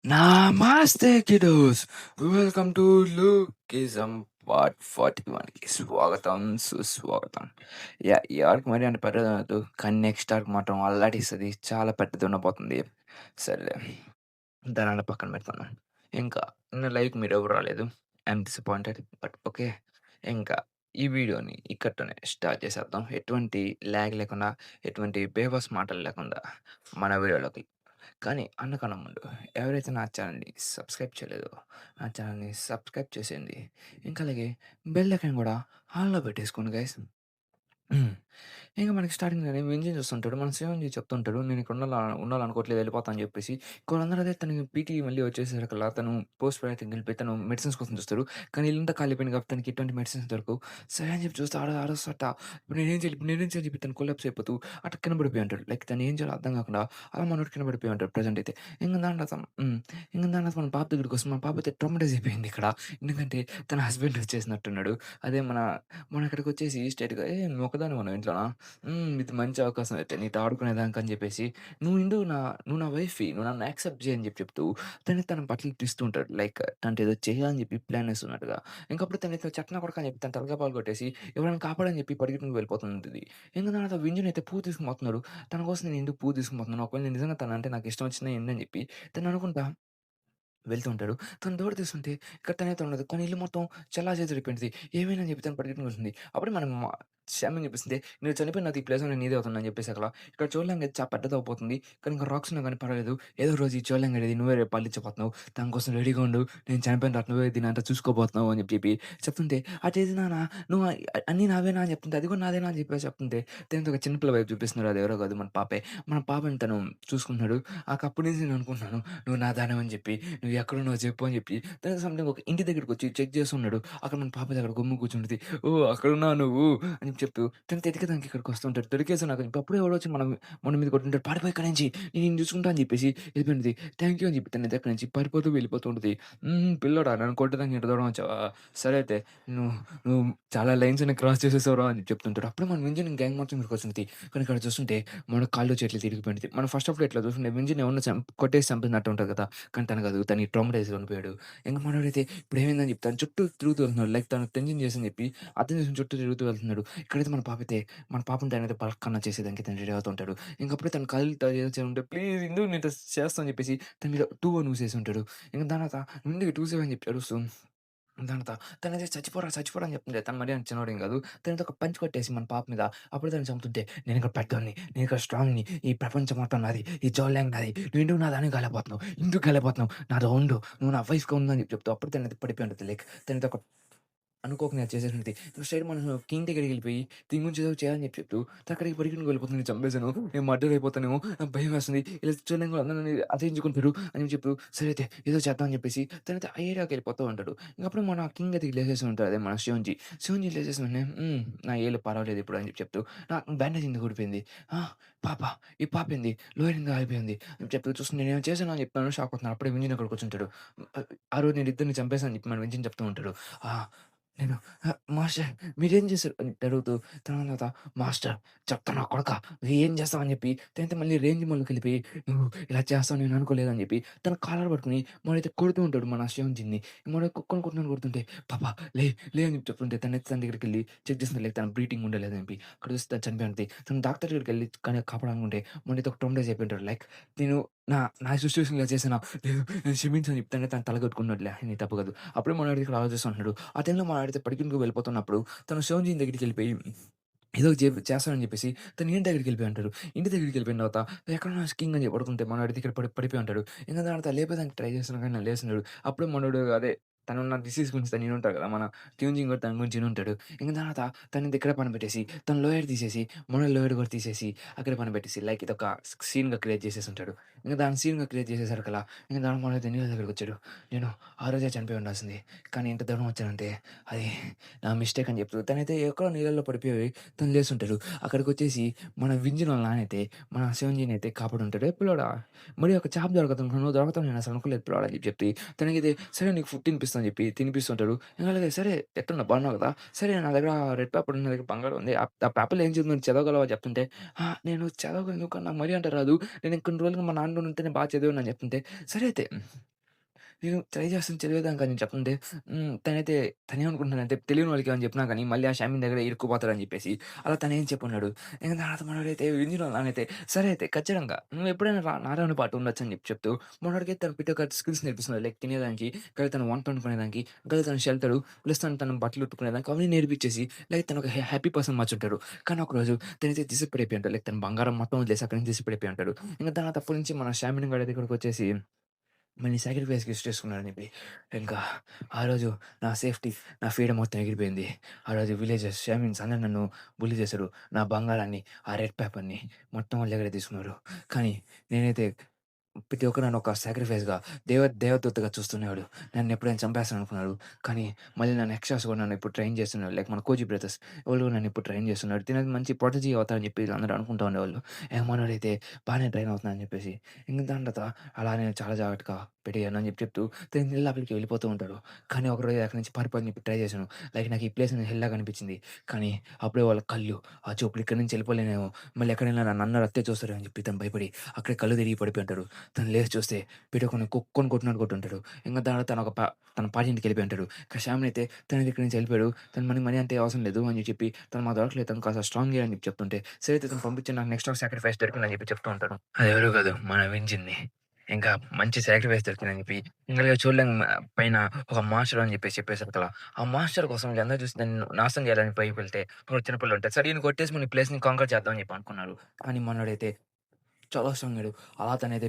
నమస్తే kiddos welcome to లూకిజం part 41కి స్వాగతం సుస్వాగతం. ఈ ఆర్క్ మరి అంటే పెద్దదనదు కానీ నెక్స్ట్ ఆర్క్ మాత్రం అల్లాడిస్తుంది, చాలా పెద్దది ఉండబోతుంది. సరేలే, దాని పక్కన పెడతాను. ఇంకా నిన్న లైవ్కి మీరు ఎవరు రాలేదు, ఐఎమ్ డిసప్పాయింటెడ్, బట్ ఓకే. ఇంకా ఈ వీడియోని ఇక్కడితోనే స్టార్ట్ చేసేద్దాం, ఎటువంటి ల్యాగ్ లేకుండా, ఎటువంటి బేవస్ మాటలు లేకుండా మన వీడియోలోకి. కానీ అంతకన్నా ముందు ఎవరైతే నా ఛానల్‌ని సబ్స్క్రైబ్ చేయలేదో, నా ఛానల్‌ని సబ్స్క్రైబ్ చేసేయండి. ఇంకా అలాగే బెల్ ఐకాన్ కూడా ఆన్‌లో పెట్టేసుకోండి గైస్. హ్మ్. ఇంక మనకి స్టార్టింగ్‌లోనే వెంజీ చూస్తుంటాడు. మన శివంజీ చెప్తుంటాడు, "నేనిక్కడ ఉండాలనుకోవట్లేదు, వెళ్ళిపోతా" అని చెప్పేసి. కొందరు అదే తనకి పీటీ మళ్ళీ వచ్చేసరికల్లా తను పోస్ట్ ప్రొడక్ట్‌కి వెళ్ళిపోయి తను మెడిసిన్స్ కోసం చూస్తాడు. కానీ ఇల్లంతా కాలిపోయింది కాబట్టి తనకి ఎటువంటి మెడిసిన్స్ దొరకవు. సరే అని చెప్పి చూస్తే అరుస్తట. ఇప్పుడు నేనేం చేయాలి చెప్పి తను కొలాప్స్ అయిపోతూ అట్లా కింద పడిపోయి ఉంటాడు. లైక్ తను ఏం చేయాలో అర్థం కాకుండా అలా మనోడు కింద పడిపోయి ఉంటాడు ప్రెజెంట్ అయితే. ఇంక దాని తర్వాత ఇంక దాని తర్వాత మన పాప దగ్గరికొస్తే మన పాప అయితే ట్రామటైజ్ అయిపోయింది ఇక్కడ. ఎందుకంటే తన హస్బెండ్ వచ్చేసినట్టున్నాడు. అదే మనం ఇక్కడికొచ్చేసి స్ట్రెయిట్‌గా "నువ్వొక్కదానివా మన ఇంట్లోన? ఇది మంచి అవకాశం అయితే నీతో ఆడుకునేదానికి" అని చెప్పేసి, "నువ్వు నా వైఫ్‌వి. నువ్వు నన్ను యాక్సెప్ట్ చెయ్యి" అని చెప్తూ తన బట్టలు తీస్తూ ఉంటాడు. లైక్ తనతో ఏదో చేయాలని చెప్పి ప్లాన్ ఏస్తున్నట్టుగా. ఇంకప్పుడు తనైతే చట్నా కొడకా అని చెప్పి తన తలకాయ పగలగొట్టేసి ఎవరైనా కాపాడని చెప్పి పరిగెత్తుకుంటూ వెళ్ళిపోతుంటది. ఇంక తర్వాత వింజన్ అయితే పువ్వు తీసుకొని పోతున్నాడు. తన కోసం నేను ఎందుకు పువ్వు తీసుకొని పోతున్నాను? ఒకవేళ నేను నిజంగా తనంటే నాకు ఇష్టం వచ్చినా ఏందని చెప్పి తను అనుకుంటా వెళ్తూ ఉంటాడు. తను డోర్ తీస్తుంటే ఇక్కడ తనైతే ఉండదు. కానీ ఇల్లు మొత్తం చెల్లాచెదురైపోయింది. ఏమైంది అని చెప్పి తను పరిగెత్తుకొని వెళ్తుంది. అప్పుడే మన శ్యామ్ ఏం చెప్పేసింది, "నువ్వు చనిపోయిన నాది ఈ ప్లేస్‌లో నేను నీదే అవుతున్నా" అని చెప్పేసి అక్కడ. ఇక్కడ చూడలేంగా చాలా పెద్దదవ్వబోతుంది. కానీ ఇంకా రాక్స్ ఉన్నా కానీ పర్వాలేదు. ఏదో రోజు ఈ చూడలేంగడిది నువ్వే రేపు పాలించబోతున్నావు. దాని కోసం రెడీగా ఉండు. నేను చనిపోయిన తర్వాత నువ్వే దీన్నంతా చూసుకోబోతున్నావు అని చెప్పి చెప్తుంటే, "అటేది నాన్న నువ్వు అన్నీ నావేనా" అని చెప్తుంటే, "అది కూడా నాదేనా" అని చెప్పేసి చెప్తుంటే, తనతో ఒక చిన్న పిల్ల వైపు చూపిస్తున్నాడు. అది ఎవరో కాదు మన పాపే. మన పాపని తను చూసుకుంటున్నాడు. అప్పుడు నుంచి నేను అనుకుంటున్నాను, "నువ్వు నా దానవని చెప్పి నువ్వు ఎక్కడున్నావో చెప్పు" అని చెప్పి తను సంథింగ్ ఒక ఇంటి దగ్గరికొచ్చి చెక్ చేస్తున్నాడు. అక్కడ మన పాప దగ్గర గమ్మున కూర్చుంటది. "ఓహ్! అక్కడున్నావా నువ్వు" అని చెప్తూ తను వెతికేదానికి ఇక్కడికి వస్తుంటాడు. దొరికేసావు నాకు అప్పుడే ఎవడో వచ్చి మన మీద కొట్టుంటాడు. "పారిపో ఇక్కడి నుంచి నేను నిన్ను చూసుకుంటా" అని చెప్పేసి వెళ్ళిపోయింది. థాంక్ యూ అని చెప్పి తనైతే అక్కడి నుంచి పారిపోతూ వెళ్ళిపోతూ ఉంటది. పిల్లోడా నన్ను కొట్టడానికి ఇంత దూరం వచ్చావా? సరే అయితే నువ్వు నువ్వు చాలా లైన్స్ అన్ని క్రాస్ చేసేసావురా అని చెప్తుంటాడు. అప్పుడే మన వింజన్ గ్యాంగ్ మొత్తం ఇక్కడికొచ్చింది. కానీ ఇక్కడ చూస్తుంటే మన కాళ్ళు చేతులు తిరిగిపోయింది. మనం ఫస్ట్ హాఫ్‌లో ఇట్లా చూస్తుంటే వింజన్ ఎవరినో కొట్టేసి చంపినట్టు ఉంటది కదా! కానీ తను కాదు. తను ట్రామటైజ్ ఉండిపోయాడు. ఇంక మనోడైతే ఇప్పుడేమైందని చెప్పి తన చుట్టూ తిరుగుతూ వెళ్తున్నాడు. లైక్ తను టెన్షన్ చేసని చెప్పి అర్థం చేసుకొని చుట్టూ తిరుగుతూ వెళ్తున్నాడు. ఇక్కడైతే మన పాపని తనైతే బలకన్నా చేసేదానికి తను రెడీ అవుతుంటాడు. ఇంకప్పుడే తన కళ్ళు ఏదో ఉంటే "ప్లీజ్ ఎందుకు నేను ఇట్లా చేస్తా" అని చెప్పేసి తన మీద 2 అని ఊసేసి ఉంటాడు. ఇంక దాని తర్వాత "ఎందుకు ఇటు ఊసావు" అని చెప్పి అరుస్తూ దాని తర్వాత తనైతే "చచ్చిపోరా, చచ్చిపోరా" అని చెప్తుంటే తను మరీ అంత చిన్నోడేం కాదు. తనైతే ఒక పంచ్ కొట్టేసి మన పాప మీద అప్పుడు తనని చంపుతుంటే "నేను ఇక్కడ పెద్దోడిని, నేను ఇక్కడ స్ట్రాంగ్‌ని, ఈ ప్రపంచం మొత్తం నాది, ఈ జోలెంగ్ నాది. నువ్వెందుకు నా దానికి కాలేకపోతున్నావు? ఎందుకు కాలేకపోతున్నావు? నాతో ఉండు. నువ్వు నా వైఫ్‌గా ఉండు" అని చెప్తావు. అప్పుడు తనైతే పడిపోయి ఉంటది. లైక్ తనైతే ఒక అనుకోకుండా అది చేసేసింది. స్ట్రెయిట్ మనం కింగ్ దగ్గరికెళ్ళిపోయి దీని గురించి ఏదో చేయాలని చెప్తూ అక్కడికి పరిగెత్తుకొని వెళ్ళిపోతుంది. నేను చంపేసాను. నేను మర్డర్ అయిపోతానేమో నాకు భయమేస్తుంది. ఇలా చూడంగా అందరూ నన్ను అసహించుకుంటారు అని చెప్తూ సరే అయితే ఏదో చేద్దాం అని చెప్పేసి తనైతే ఆ ఏరియాకి వెళ్ళిపోతూ ఉంటాడు. ఇంకప్పుడు మన కింగ్ అయితే లేసేసి ఉంటాడు. అదే మన శివంజీ. శివంజీ లేసేసిన వెంటనే నా ఏళ్ళు పర్వాలేదు ఇప్పుడు అని చెప్తూ నాకు బ్యాండేజ్ ఎందుకు ఊడిపోయింది? ఆ! పాప ఈ పాప ఏంది? లోయర్ ఎందుకు ఆగిపోయింది? అని చెప్తూ చూస్తూ నేనేమో చేశాను అని చెప్తాను. షాక్ అవుతున్నాను. అప్పుడే వింజన్ అక్కడికి వచ్చుంటాడు. ఆ రోజు నేను ఇద్దరిని చంపేసాను అని చెప్పి మన వింజన్ చెప్తూ ఉంటాడు. ఆ! నేను మాస్టర్ మీరేం చేశారు అని అడుగుతూ తర్వాత మాస్టర్ చెప్తా నా కొడకా ఏం చేస్తావు అని చెప్పి తనైతే మళ్ళీ రేంజ్ మోడ్‌లోకెళ్ళిపోయి నువ్వు ఇలా చేస్తావు నేను అనుకోలేదు అని చెప్పి తన కాలర్ పట్టుకొని మనైతే కొడుతూ ఉంటాడు మన శివంజీని. మన కుక్కని కొడుతుంటే పాప లే లే అని చెప్పి చెప్తుంటే తనైతే తన దగ్గరికెళ్ళి చెక్ చేస్తుంది లైక్ తన బ్రీతింగ్ ఉండలేదని చెప్పి. అక్కడ చూస్తే తను చనిపోయి ఉంటది. తను డాక్టర్ దగ్గరికెళ్ళి కానీ కాపాడాలనుకుంటే మనైతే ఒక ట్రామటైజ్ అయిపోయి ఉంటాడు. లైక్ నేను నా నా సిట్యుయేషన్‌లో ఇలా చేశానా? లేదు నన్ను క్షమించు అని చెప్తానే తను తలగొట్టుకున్నట్లే నీ తప్పు కాదు. అప్పుడే మనోడు ఇక్కడ ఆలోచిస్తుంటున్నాడు. ఆ టైంలో మనోడైతే పరిగెత్తుకుంటూ వెళ్ళిపోతున్నప్పుడు తను శివంజీ దగ్గరికెళ్ళిపోయి ఏదో చేస్తానని చెప్పేసి తను ఇంటి దగ్గరికెళ్ళిపోయి ఉంటాడు. ఇంటి దగ్గరికెళ్ళిపోయిన తర్వాత ఎక్కడున్నావు కింగ్ అని చెప్పి పడుకుంటే మనోడైతే ఇక్కడ పడిపోయి ఉంటాడు. ఇంక దాని తర్వాత లేపేదానికి ట్రై చేస్తున్నా కానీ లేస్తున్నాడు. అప్పుడే మనోడు అదే తనున్న డిసీజ్ గురించి తను ఇనుంటాడు కదా! మన ట్యూన్జింగ్ కూడా తన గురించి ఇనుంటాడు. ఇంక దాని తర్వాత తనని ఇక్కడే పనిపెట్టేసి తను లోయర్ తీసేసి మనోడి లోయర్ కూడా తీసేసి అక్కడే పనిపెట్టేసి లైక్ ఇదొక సీన్‌గా క్రియేట్ చేసేసుంటాడు. ఇంక దాన్ని సీన్‌గా క్రియేట్ చేసేసరికల్లా ఇంక దాని మనోడైతే నీళ్ళ దగ్గరికొచ్చాడు. నేను ఆ రోజే చనిపోయి ఉండాల్సింది. కానీ ఇంత దూరం వచ్చానంటే అది నా మిస్టేక్ అని చెప్తూ తనైతే ఎక్కడో నీళ్ళల్లో పడిపోయి తను లేసుంటాడు. అక్కడికొచ్చేసి మన వింజన్ వాళ్ళ నాన్నయితే మన శివంజీనయితే కాపాడుంటాడు. "ఏ పిల్లోడా మరి ఒక చేప దొరకదనుకున్నాను. నువ్వు దొరకతావు నేను అసలు అనుకోలేదు పిల్లోడా" అని చెప్పి తనకైతే సరే నీకు ఫుడ్ తినిపిస్తా అని చెప్పి తినిపిస్తుంటాడు. ఇంక అలాగే సరే ఎట్టున్నావు బాగున్నావు కదా! సరే నా దగ్గర రెడ్ పేపర్ ఉంది. నా దగ్గర బంగారం ఉంది. ఆ పేపర్‌లో ఏం చదివిందో చదవగలవా చెప్తుంటే, నేను చదవగలను కానీ నాకు మరీ అంత రాదు. నేను ఇంకొన్ని రోజులుగా మా నాన్నతో ఉంటే నేను బాగా చదివాను" అని చెప్తుంటే, సరే అయితే నేను ట్రై చేస్తాను చదివేదానికి అని చెప్తుంటే తనైతే తనేమనుకుంటున్నాడంటే తెలియని వాళ్ళకి ఏమైనా చెప్పినా గానీ మళ్ళీ ఆ షామీన్ దగ్గర ఇరుక్కుపోతాడని చెప్పేసి అలా తనేం చెప్పున్నాడు. ఇంక తర్వాత మనోడైతే వింజులో నానైతే సరే అయితే ఖచ్చితంగా నువ్వెప్పుడైనా నాతోని పాటు ఉండొచ్చని చెప్తూ మనోడికి తను ప్రతి ఒక్క స్కిల్స్ నేర్పిస్తున్నాడు. లైక్ తినేదానికి, ఇంకా తను వంట వండుకునేదానికి, ఇంకా తను షెల్టరు ప్లస్ తను బట్టలు ఉతుకునేదానికి అవన్నీ నేర్పించేసి లైక్ తను ఒక హ్యాపీ పర్సన్ మార్చుంటాడు. కానీ ఒకరోజు తనైతే డిసప్పాయింట్ ఉంటాడు. లైక్ తన బంగారం మొత్తం వదిలేసి అక్కడి నుంచి డిసప్పాయింట్ ఉంటాడు. ఇంక తర్వాత అప్పటి నుంచి మన షామీన్ గాడి దగ్గరకొచ్చేసి మళ్ళీ సాక్రిఫైస్‌కి చేసుకున్నాడని చెప్పి. ఇంకా ఆ రోజు నా సేఫ్టీ, నా ఫ్రీడమ్ మొత్తం ఎగిరిపోయింది. ఆ రోజు విలేజర్స్, షామీన్స్ అందరూ నన్ను బుల్లీ చేశారు. నా బంగారాన్ని, ఆ రెడ్ పేపర్‌ని మొత్తం వాళ్ళ దగ్గరే తీసుకున్నారు. కానీ నేనైతే ప్రతి ఒక్కరు నన్ను ఒక సాక్రిఫైస్‌గా దేవదూతగా చూస్తునేవాడు. నన్నెప్పుడైనా చంపేస్తాడనుకున్నాడు. కానీ మళ్ళీ నన్ను ఎక్స్ట్రాస్ కూడా నన్ను ఇప్పుడు ట్రైన్ చేస్తున్నాడు. లైక్ మన 'కోజీ బ్రదర్స్' వాళ్ళు నన్ను ఇప్పుడు ట్రైన్ చేస్తున్నాడు. తినేది మంచి ప్రొటెజీ అవుతారని చెప్పి అందరూ అనుకుంటా ఉండేవాళ్ళు. మనోడైతే బానే ట్రైన్ అవుతున్నాడని చెప్పేసి. ఇంక దాని తర్వాత అలా నేను చాలా జాగ్రత్తగా పెట్టేయాను అని చెప్తూ తిను నీళ్ళ లోపలికి వెళ్ళిపోతూ ఉంటాడు. కానీ ఒకరోజు అక్కడి నుంచి పారిపోవాలని చెప్పి ట్రై చేశాను. లైక్ నాకు ఈ ప్లేస్ హెల్‌లాగా అనిపించింది. కానీ అప్పుడే వాళ్ళ కళ్ళు, ఆ చూపులు ఇక్కడి నుంచి వెళ్ళిపోలేనేమో, మళ్ళీ ఎక్కడైనా నన్ను రత్తే చూస్తారేమో అని చెప్పి తను భయపడి అక్కడే కళ్ళు తిరిగి పడిపోయి ఉంటాడు. తను లేసి చూస్తే పీటకొని కుక్కని కొట్టినట్టు కొట్టుంటాడు. ఇంక దాంట్లో తన పాటింటికెళ్ళిపోయి ఉంటాడు. ఇక శ్యామ్‌ని అయితే తన దగ్గర నుంచి వెళ్ళిపోయాడు. తను మనీ అంటే అవసరం లేదు అని చెప్పి తను మాకు దొరకలేదు. తను కాస్త స్ట్రాంగ్ అని చెప్పి చెప్తుంటే, సరే అయితే తను పంపించండి నాకు నెక్స్ట్ ఒక సాక్రిఫైస్ దొరికిందని చెప్పి చెప్తూ ఉంటాడు. అదెవరో కాదు మన వింజిన్‌ని. ఇంకా మంచి సాక్రిఫైస్ దొరికిందని చెప్పి ఇంగ చూడలేం పైన ఒక మాస్టర్ అని చెప్పేసారు కదా! ఆ మాస్టర్ కోసం వీళ్ళందరూ చూసి నన్ను నాశనం చేయాలని పైకి వెళ్తే ఒక చిన్న పిల్లోడు ఉంటాడు. సరే ఈడిని కొట్టేసి మన ఈ ప్లేస్‌ని కాంకర్ చేద్దాం అని చెప్పి అనుకున్నారు. కానీ మనోడైతే చాలా స్ట్రాంగాడు. అలా తనైతే